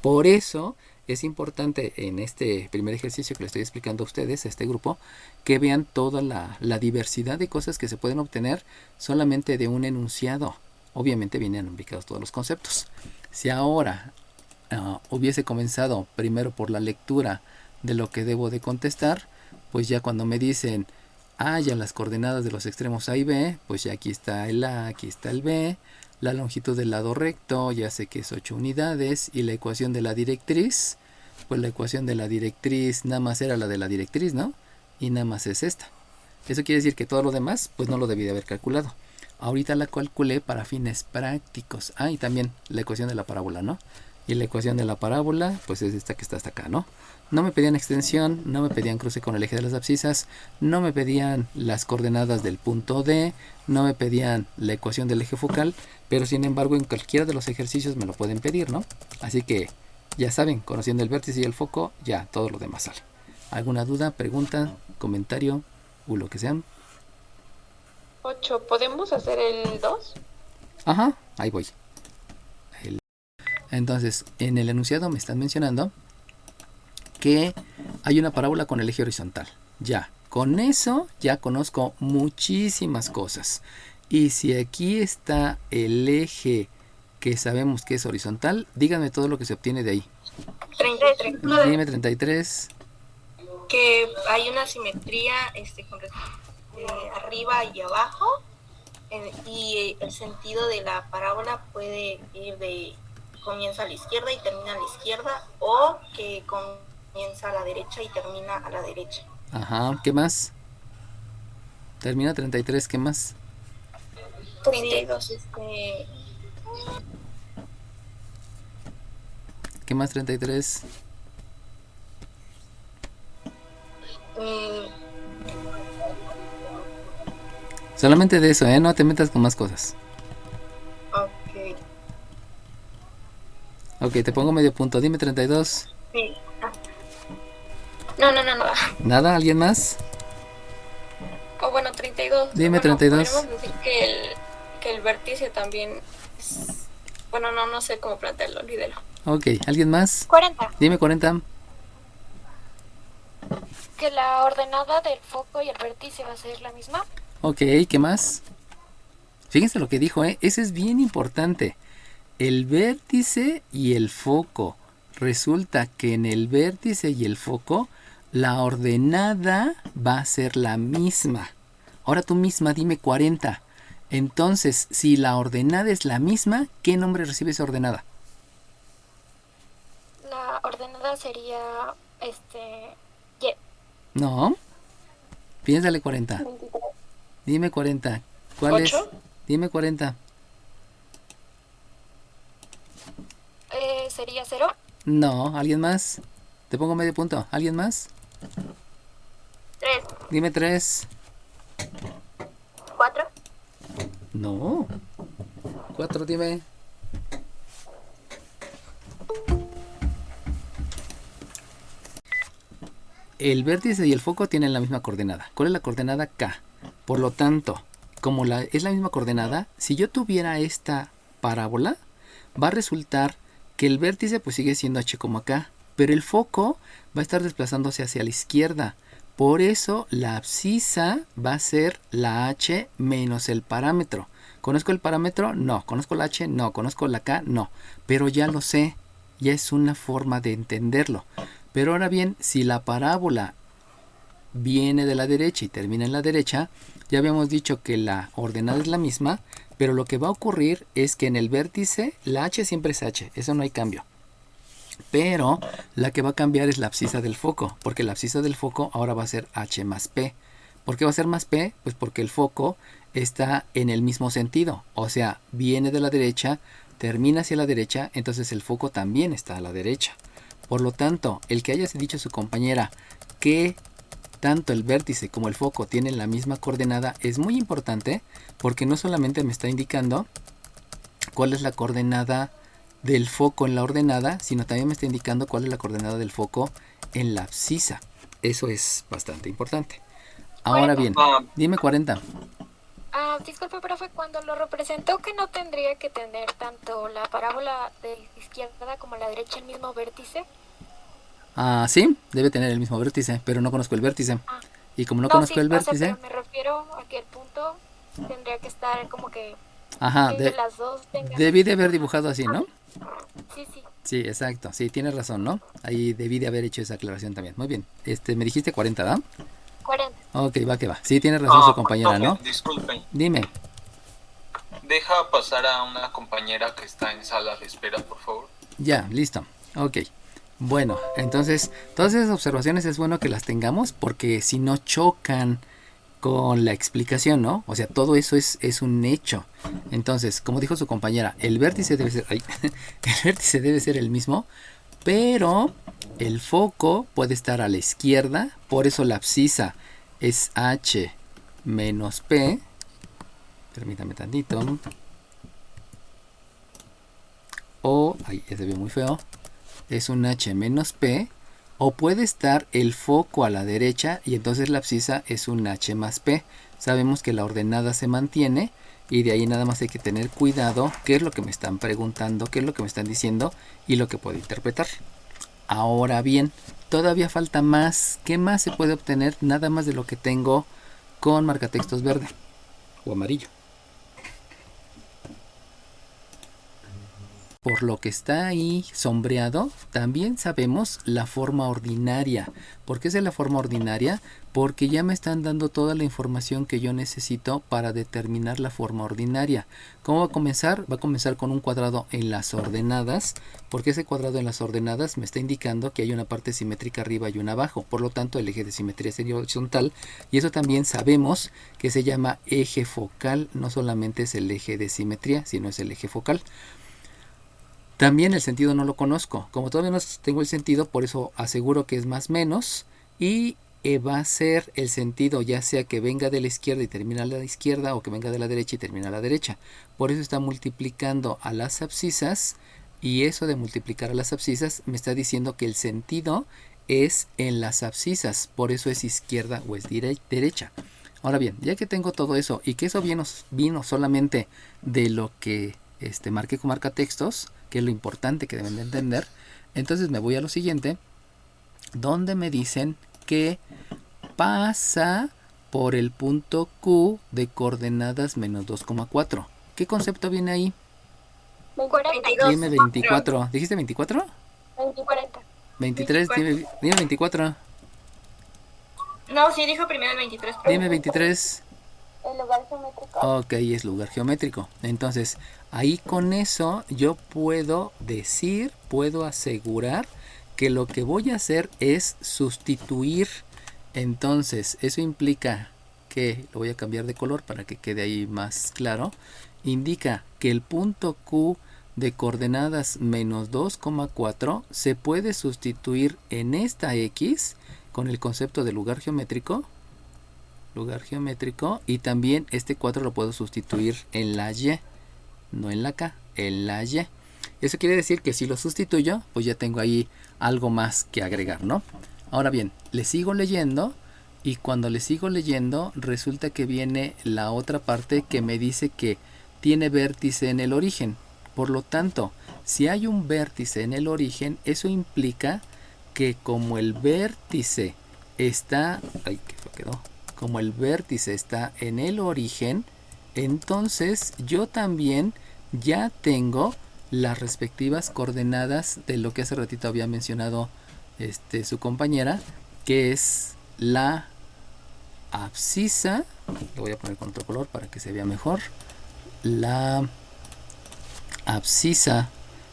Por eso es importante en este primer ejercicio que le estoy explicando a ustedes, a este grupo, que vean toda la diversidad de cosas que se pueden obtener solamente de un enunciado. Obviamente vienen implicados todos los conceptos. Si ahora hubiese comenzado primero por la lectura de lo que debo de contestar, pues ya cuando me dicen ya las coordenadas de los extremos A y B, pues ya aquí está el A, aquí está el B, la longitud del lado recto, ya sé que es 8 unidades, y la ecuación de la directriz, pues la ecuación de la directriz nada más era la de la directriz, ¿no? Y nada más es esta. Eso quiere decir que todo lo demás, pues no lo debí de haber calculado. Ahorita la calculé para fines prácticos. Y también la ecuación de la parábola, ¿no? Y la ecuación de la parábola, pues es esta que está hasta acá, ¿no? No me pedían extensión, no me pedían cruce con el eje de las abscisas, no me pedían las coordenadas del punto D, no me pedían la ecuación del eje focal, pero sin embargo en cualquiera de los ejercicios me lo pueden pedir, ¿no? Así que ya saben, conociendo el vértice y el foco, ya todo lo demás sale. ¿Alguna duda, pregunta, comentario o lo que sean? 8, ¿podemos hacer el 2? Ajá, ahí voy. Entonces, en el enunciado me están mencionando que hay una parábola con el eje horizontal. Ya, con eso ya conozco muchísimas cosas. Y si aquí está el eje que sabemos que es horizontal, díganme todo lo que se obtiene de ahí. 33. Dime 33. Que hay una simetría con arriba y abajo, y el sentido de la parábola puede ir comienza a la izquierda y termina a la izquierda, o que comienza a la derecha y termina a la derecha. Ajá, ¿qué más? Termina 33, ¿qué más? 32. ¿Qué más 33? Solamente de eso, no te metas con más cosas. Ok. Ok, te pongo medio punto. Dime 32. Sí. No. ¿Nada? ¿Alguien más? O bueno, 32. Dime Bueno, 32. podemos decir que el vértice también es... Bueno, no sé cómo plantearlo, olvídelo. Ok, ¿alguien más? 40. Dime 40. Que la ordenada del foco y el vértice va a ser la misma. Ok, ¿qué más? Fíjense lo que dijo, ese es bien importante. El vértice y el foco. Resulta que en el vértice y el foco la ordenada va a ser la misma. Ahora tú misma dime 40. Entonces, si la ordenada es la misma, ¿qué nombre recibe esa ordenada? La ordenada sería Y. No. Piénsale 40. 23. Dime 40. ¿Cuál 8. es? Dime 40. Sería 0. No, ¿alguien más? Te pongo medio punto. ¿Alguien más? 3. Dime 3. 4. No. 4, dime. El vértice y el foco tienen la misma coordenada. ¿Cuál es la coordenada? K. Por lo tanto, como es la misma coordenada, si yo tuviera esta parábola, va a resultar que el vértice pues sigue siendo h como acá, pero el foco va a estar desplazándose hacia la izquierda. Por eso la abscisa va a ser la h menos el parámetro. ¿Conozco el parámetro? No. ¿Conozco la h? No. ¿Conozco la k? No. Pero ya lo sé. Ya es una forma de entenderlo. Pero ahora bien, si la parábola viene de la derecha y termina en la derecha, ya habíamos dicho que la ordenada es la misma, pero lo que va a ocurrir es que en el vértice la h siempre es h, eso no hay cambio. Pero la que va a cambiar es la abscisa del foco, porque la abscisa del foco ahora va a ser h más p. ¿Por qué va a ser más p? Pues porque el foco está en el mismo sentido, o sea, viene de la derecha, termina hacia la derecha, entonces el foco también está a la derecha. Por lo tanto, el que haya dicho a su compañera que tanto el vértice como el foco tienen la misma coordenada es muy importante, porque no solamente me está indicando cuál es la coordenada del foco en la ordenada, sino también me está indicando cuál es la coordenada del foco en la abscisa. Eso es bastante importante. Ahora bien, dime 40. Disculpe, profe, cuando lo representó que no tendría que tener tanto la parábola de izquierda como la derecha el mismo vértice. Sí, debe tener el mismo vértice, pero no conozco el vértice. Y como no No, conozco sí, el o sea, vértice... pero me refiero a que el punto tendría que estar como que Ajá, las dos tengan... debí de haber dibujado así, ¿no? Sí, sí. Sí, exacto. Sí, tienes razón, ¿no? Ahí debí de haber hecho esa aclaración también. Muy bien. Me dijiste 40, ¿verdad? 40. Ok, va que va. Sí, tienes razón su compañera, ¿no? Disculpen. Dime. Deja pasar a una compañera que está en sala de espera, por favor. Ya, listo. Ok. Bueno, entonces, todas esas observaciones es bueno que las tengamos porque si no chocan con la explicación, ¿no? O sea, todo eso es un hecho. Entonces, como dijo su compañera, el vértice debe ser, el vértice debe ser el mismo, pero el foco puede estar a la izquierda, por eso la abscisa es h menos p. Permítame tantito. O, ahí ya se ve muy feo, es un h menos p. O puede estar el foco a la derecha y entonces la abscisa es un h más p. Sabemos que la ordenada se mantiene y de ahí nada más hay que tener cuidado qué es lo que me están preguntando, qué es lo que me están diciendo y lo que puedo interpretar. Ahora bien, todavía falta más. ¿Qué más se puede obtener nada más de lo que tengo con marcatextos verde o amarillo? Por lo que está ahí sombreado, también sabemos la forma ordinaria. ¿Por qué es la forma ordinaria? Porque ya me están dando toda la información que yo necesito para determinar la forma ordinaria. ¿Cómo va a comenzar? Va a comenzar con un cuadrado en las ordenadas, porque ese cuadrado en las ordenadas me está indicando que hay una parte simétrica arriba y una abajo. Por lo tanto, el eje de simetría sería horizontal. Y eso también sabemos que se llama eje focal. No solamente es el eje de simetría, sino es el eje focal. También el sentido no lo conozco. Como todavía no tengo el sentido, por eso aseguro que es más menos. Y va a ser el sentido ya sea que venga de la izquierda y termina a la izquierda, o que venga de la derecha y termina a la derecha. Por eso está multiplicando a las abscisas. Y eso de multiplicar a las abscisas me está diciendo que el sentido es en las abscisas. Por eso es izquierda o es derecha. Ahora bien, ya que tengo todo eso y que eso vino solamente de lo que marqué con marcatextos, que es lo importante que deben de entender, entonces me voy a lo siguiente, donde me dicen que pasa por el punto Q de coordenadas menos 2,4. ¿Qué concepto viene ahí? 22. Dime 24. ¿Dijiste 24? 40. 23, dime 24. No, sí, dijo primero el 23. Dime 23. El lugar geométrico. Ok, es lugar geométrico. Entonces, ahí con eso yo puedo decir, puedo asegurar que lo que voy a hacer es sustituir. Entonces, eso implica que, lo voy a cambiar de color para que quede ahí más claro, indica que el punto Q de coordenadas menos 2,4 se puede sustituir en esta X con el concepto de lugar geométrico, y también este 4 lo puedo sustituir en la Y, no en la K, en la Y. Eso quiere decir que si lo sustituyo, pues ya tengo ahí algo más que agregar, ¿no? Ahora bien, le sigo leyendo y cuando le sigo leyendo resulta que viene la otra parte que me dice que tiene vértice en el origen. Por lo tanto, si hay un vértice en el origen, eso implica que como el vértice está, ay, que quedó, como el vértice está en el origen, entonces yo también ya tengo las respectivas coordenadas de lo que hace ratito había mencionado su compañera, que es la abscisa. Lo voy a poner con otro color para que se vea mejor. La abscisa,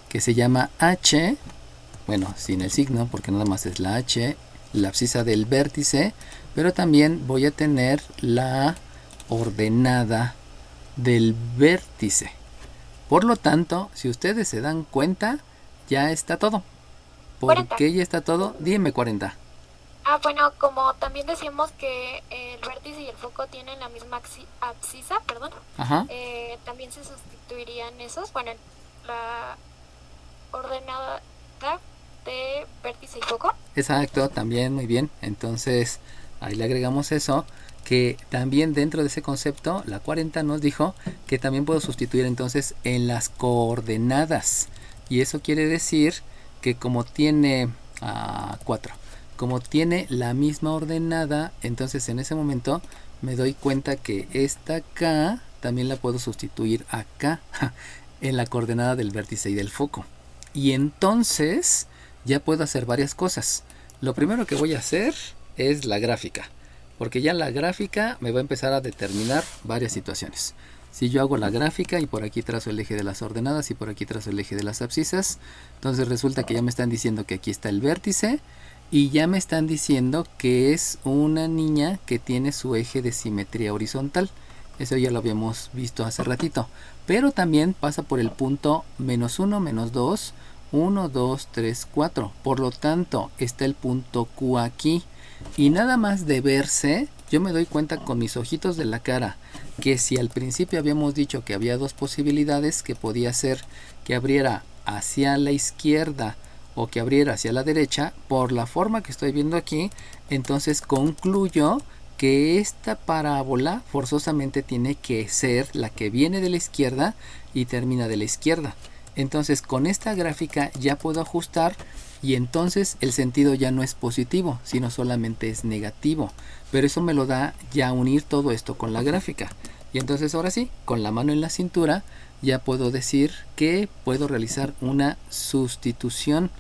que se llama H, bueno, sin el signo porque nada más es la H, la abscisa del vértice, pero también voy a tener la ordenada del vértice. Por lo tanto, si ustedes se dan cuenta, ya está todo. ¿Por 40. qué ya está todo? Dime 40. Bueno, como también decimos que el vértice y el foco tienen la misma abscisa, Ajá. También se sustituirían esos, bueno, la ordenada de vértice y foco. Exacto, también muy bien. Entonces, ahí le agregamos eso, que también dentro de ese concepto, la 40 nos dijo que también puedo sustituir entonces en las coordenadas. Y eso quiere decir que como tiene 4, como tiene la misma ordenada, entonces en ese momento me doy cuenta que esta acá también la puedo sustituir acá en la coordenada del vértice y del foco. Y entonces ya puedo hacer varias cosas. Lo primero que voy a hacer es la gráfica, porque ya la gráfica me va a empezar a determinar varias situaciones. Si yo hago la gráfica y por aquí trazo el eje de las ordenadas y por aquí trazo el eje de las abscisas, entonces resulta que ya me están diciendo que aquí está el vértice y ya me están diciendo que es una niña que tiene su eje de simetría horizontal. Eso ya lo habíamos visto hace ratito. Pero también pasa por el punto -1, -2, 1, 2, 3, 4. Por lo tanto, está el punto Q aquí. Y nada más de verse, yo me doy cuenta con mis ojitos de la cara que si al principio habíamos dicho que había dos posibilidades, que podía ser que abriera hacia la izquierda o que abriera hacia la derecha, por la forma que estoy viendo aquí, entonces concluyo que esta parábola forzosamente tiene que ser la que viene de la izquierda y termina de la izquierda. Entonces con esta gráfica ya puedo ajustar y entonces el sentido ya no es positivo, sino solamente es negativo. Pero eso me lo da ya unir todo esto con la gráfica. Y entonces ahora sí, con la mano en la cintura, ya puedo decir que puedo realizar una sustitución,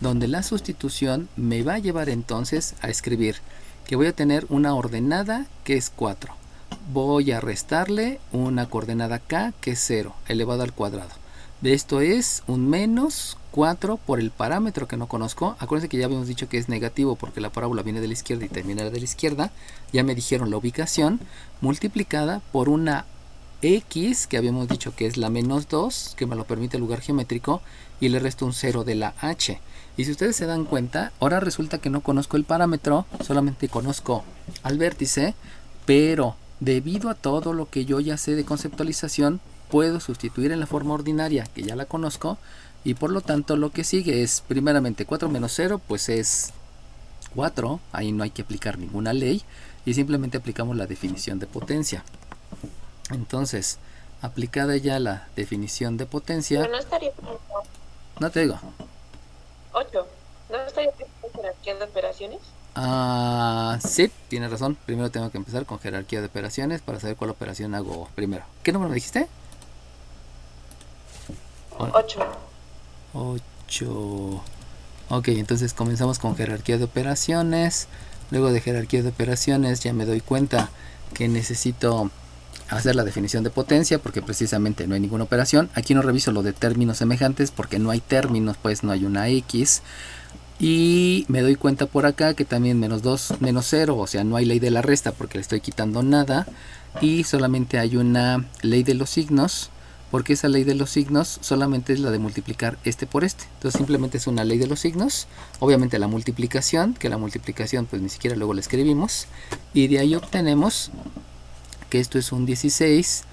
donde la sustitución me va a llevar entonces a escribir que voy a tener una ordenada que es 4. Voy a restarle una coordenada k que es 0 elevado al cuadrado. De esto es un menos 4 por el parámetro que no conozco. Acuérdense que ya habíamos dicho que es negativo porque la parábola viene de la izquierda y termina de la izquierda. Ya me dijeron la ubicación multiplicada por una x que habíamos dicho que es la -2, que me lo permite el lugar geométrico, y le resto un 0 de la h. Y si ustedes se dan cuenta, ahora resulta que no conozco el parámetro, solamente conozco al vértice, pero debido a todo lo que yo ya sé de conceptualización, puedo sustituir en la forma ordinaria, que ya la conozco, y por lo tanto lo que sigue es, primeramente, 4 menos 0, pues es 4, ahí no hay que aplicar ninguna ley, y simplemente aplicamos la definición de potencia. Entonces, aplicada ya la definición de potencia... Pero no estaría... No te digo. 8. ¿No estaría con jerarquía de operaciones? Sí, tienes razón. Primero tengo que empezar con jerarquía de operaciones para saber cuál operación hago primero. ¿Qué número me dijiste? 8. 8. Ok, entonces comenzamos con jerarquía de operaciones. Luego de jerarquía de operaciones ya me doy cuenta que necesito hacer la definición de potencia porque precisamente no hay ninguna operación. Aquí no reviso lo de términos semejantes porque no hay términos, pues no hay una X. Y me doy cuenta por acá que también -2, -0, o sea, no hay ley de la resta porque le estoy quitando nada. Y solamente hay una ley de los signos, porque esa ley de los signos solamente es la de multiplicar este por este. Entonces simplemente es una ley de los signos. Obviamente la multiplicación, que la multiplicación pues ni siquiera luego la escribimos. Y de ahí obtenemos que esto es un 16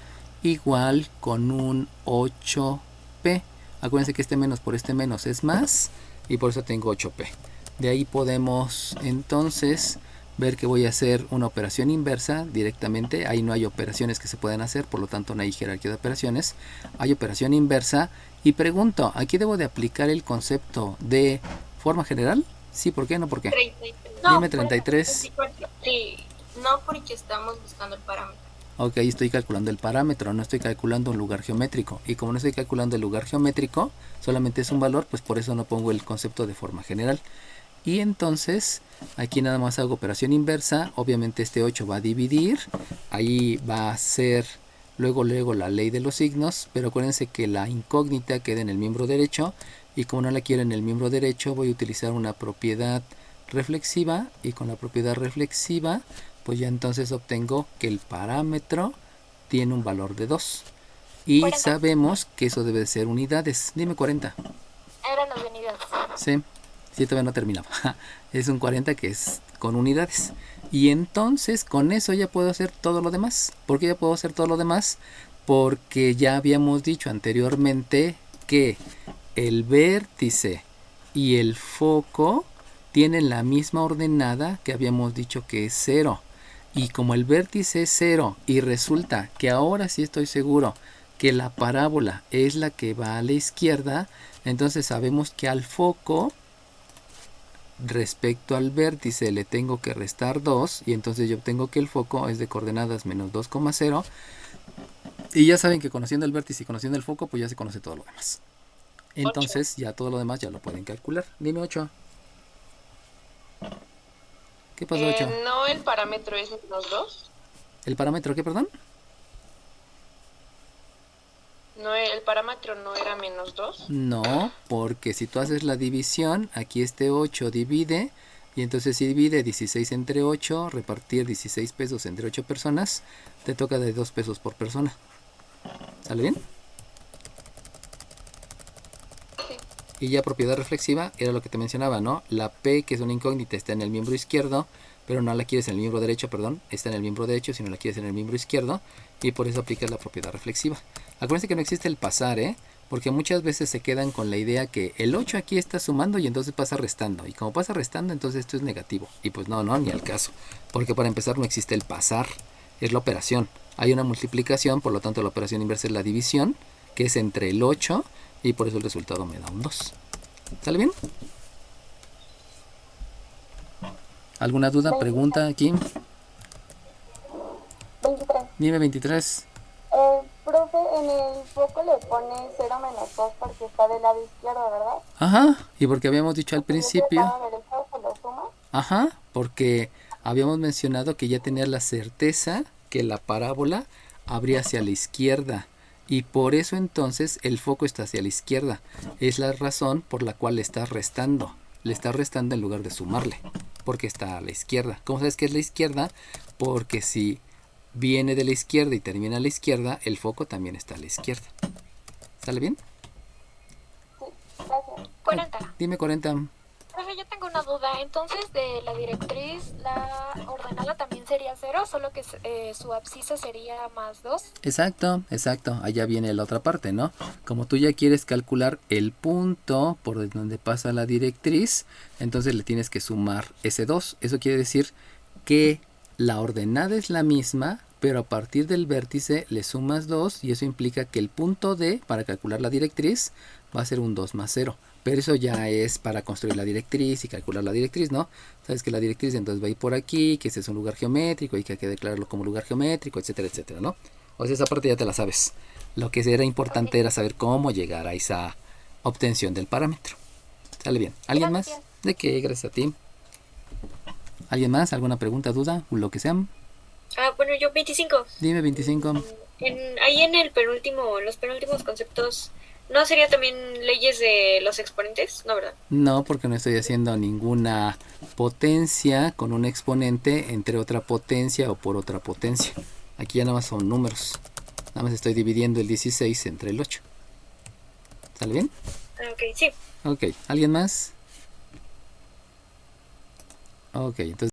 igual con un 8p. Acuérdense que este menos por este menos es más y por eso tengo 8p. De ahí podemos entonces ver que voy a hacer una operación inversa directamente. Ahí no hay operaciones que se pueden hacer, por lo tanto no hay jerarquía de operaciones. Hay operación inversa y pregunto, ¿aquí debo de aplicar el concepto de forma general? Sí, ¿por qué? No, ¿por qué? 33. Dime 33. 24. Sí, No, porque estamos buscando el parámetro. Ok, estoy calculando el parámetro, no estoy calculando un lugar geométrico. Y como no estoy calculando el lugar geométrico, solamente es un valor, pues por eso no pongo el concepto de forma general. Y entonces, aquí nada más hago operación inversa. Obviamente este 8 va a dividir. Ahí va a ser luego la ley de los signos. Pero acuérdense que la incógnita queda en el miembro derecho. Y como no la quiero en el miembro derecho, voy a utilizar una propiedad reflexiva. Y con la propiedad reflexiva, pues ya entonces obtengo que el parámetro tiene un valor de 2. Y 40. sabemos que eso debe de ser unidades. Dime 40. Eran las unidades. Sí, sí, todavía no terminaba. Es un 40 que es con unidades. Y entonces con eso ya puedo hacer todo lo demás. ¿Por qué ya puedo hacer todo lo demás? Porque ya habíamos dicho anteriormente que el vértice y el foco tienen la misma ordenada que habíamos dicho que es 0. Y como el vértice es 0 y resulta que ahora sí estoy seguro que la parábola es la que va a la izquierda, entonces sabemos que al foco respecto al vértice le tengo que restar 2 y entonces yo obtengo que el foco es de coordenadas menos 2,0. Y ya saben que conociendo el vértice y conociendo el foco, pues ya se conoce todo lo demás. Entonces ya todo lo demás ya lo pueden calcular. Dime 8. ¿Qué pasó 8? no, el parámetro es -2. ¿El parámetro qué, perdón? No, el parámetro no era -2. No, porque si tú haces la división, aquí este 8 divide, y entonces si divide 16 entre 8, repartir 16 pesos entre 8 personas, te toca de 2 pesos por persona. ¿Sale bien? Y ya propiedad reflexiva era lo que te mencionaba, ¿no? La P, que es una incógnita, está en el miembro izquierdo, pero no la quieres en el miembro derecho, perdón. Está en el miembro derecho, si no la quieres en el miembro izquierdo, y por eso aplicas la propiedad reflexiva. Acuérdense que no existe el pasar, porque muchas veces se quedan con la idea que el 8 aquí está sumando y entonces pasa restando. Y como pasa restando, entonces esto es negativo. Y pues no, ni al caso. Porque para empezar no existe el pasar, es la operación. Hay una multiplicación, por lo tanto la operación inversa es la división, que es entre el 8, y por eso el resultado me da un 2. ¿Sale bien? ¿Alguna duda, pregunta aquí? 23. Dime 23. Profe, en el foco le pone 0 menos 2 porque está del lado izquierdo, ¿verdad? Ajá, y porque habíamos dicho al ¿Y del principio... lado derecho se lo suma? Ajá, porque habíamos mencionado que ya tenías la certeza que la parábola abría hacia la izquierda. Y por eso entonces el foco está hacia la izquierda. Es la razón por la cual le estás restando. Le estás restando en lugar de sumarle. Porque está a la izquierda. ¿Cómo sabes que es la izquierda? Porque si viene de la izquierda y termina a la izquierda, el foco también está a la izquierda. ¿Sale bien? Sí, gracias. 40. Dime 40. Profe, yo tengo una duda. Entonces, de la directriz, la ordenada también sería 0, solo que su abscisa sería +2. Exacto. Allá viene la otra parte, ¿no? Como tú ya quieres calcular el punto por donde pasa la directriz, entonces le tienes que sumar ese 2. Eso quiere decir que la ordenada es la misma, pero a partir del vértice le sumas 2 y eso implica que el punto D para calcular la directriz va a ser un 2 más 0. Pero eso ya es para construir la directriz y calcular la directriz, ¿no? Sabes que la directriz entonces va a ir por aquí, que ese es un lugar geométrico y que hay que declararlo como lugar geométrico, etcétera, etcétera, ¿no? O sea, esa parte ya te la sabes. Lo que era importante era saber cómo llegar a esa obtención del parámetro. ¿Sale bien? ¿Alguien más? ¿De qué? Gracias a ti. ¿Alguien más? ¿Alguna pregunta, duda? Lo que sea. Bueno, yo 25. Dime 25. Ahí en los penúltimos conceptos, ¿no sería también leyes de los exponentes? No, ¿verdad? No, porque no estoy haciendo ninguna potencia con un exponente entre otra potencia o por otra potencia. Aquí ya nada más son números. Nada más estoy dividiendo el 16 entre el 8. ¿Sale bien? Ok, sí. Ok, ¿alguien más? Ok, entonces...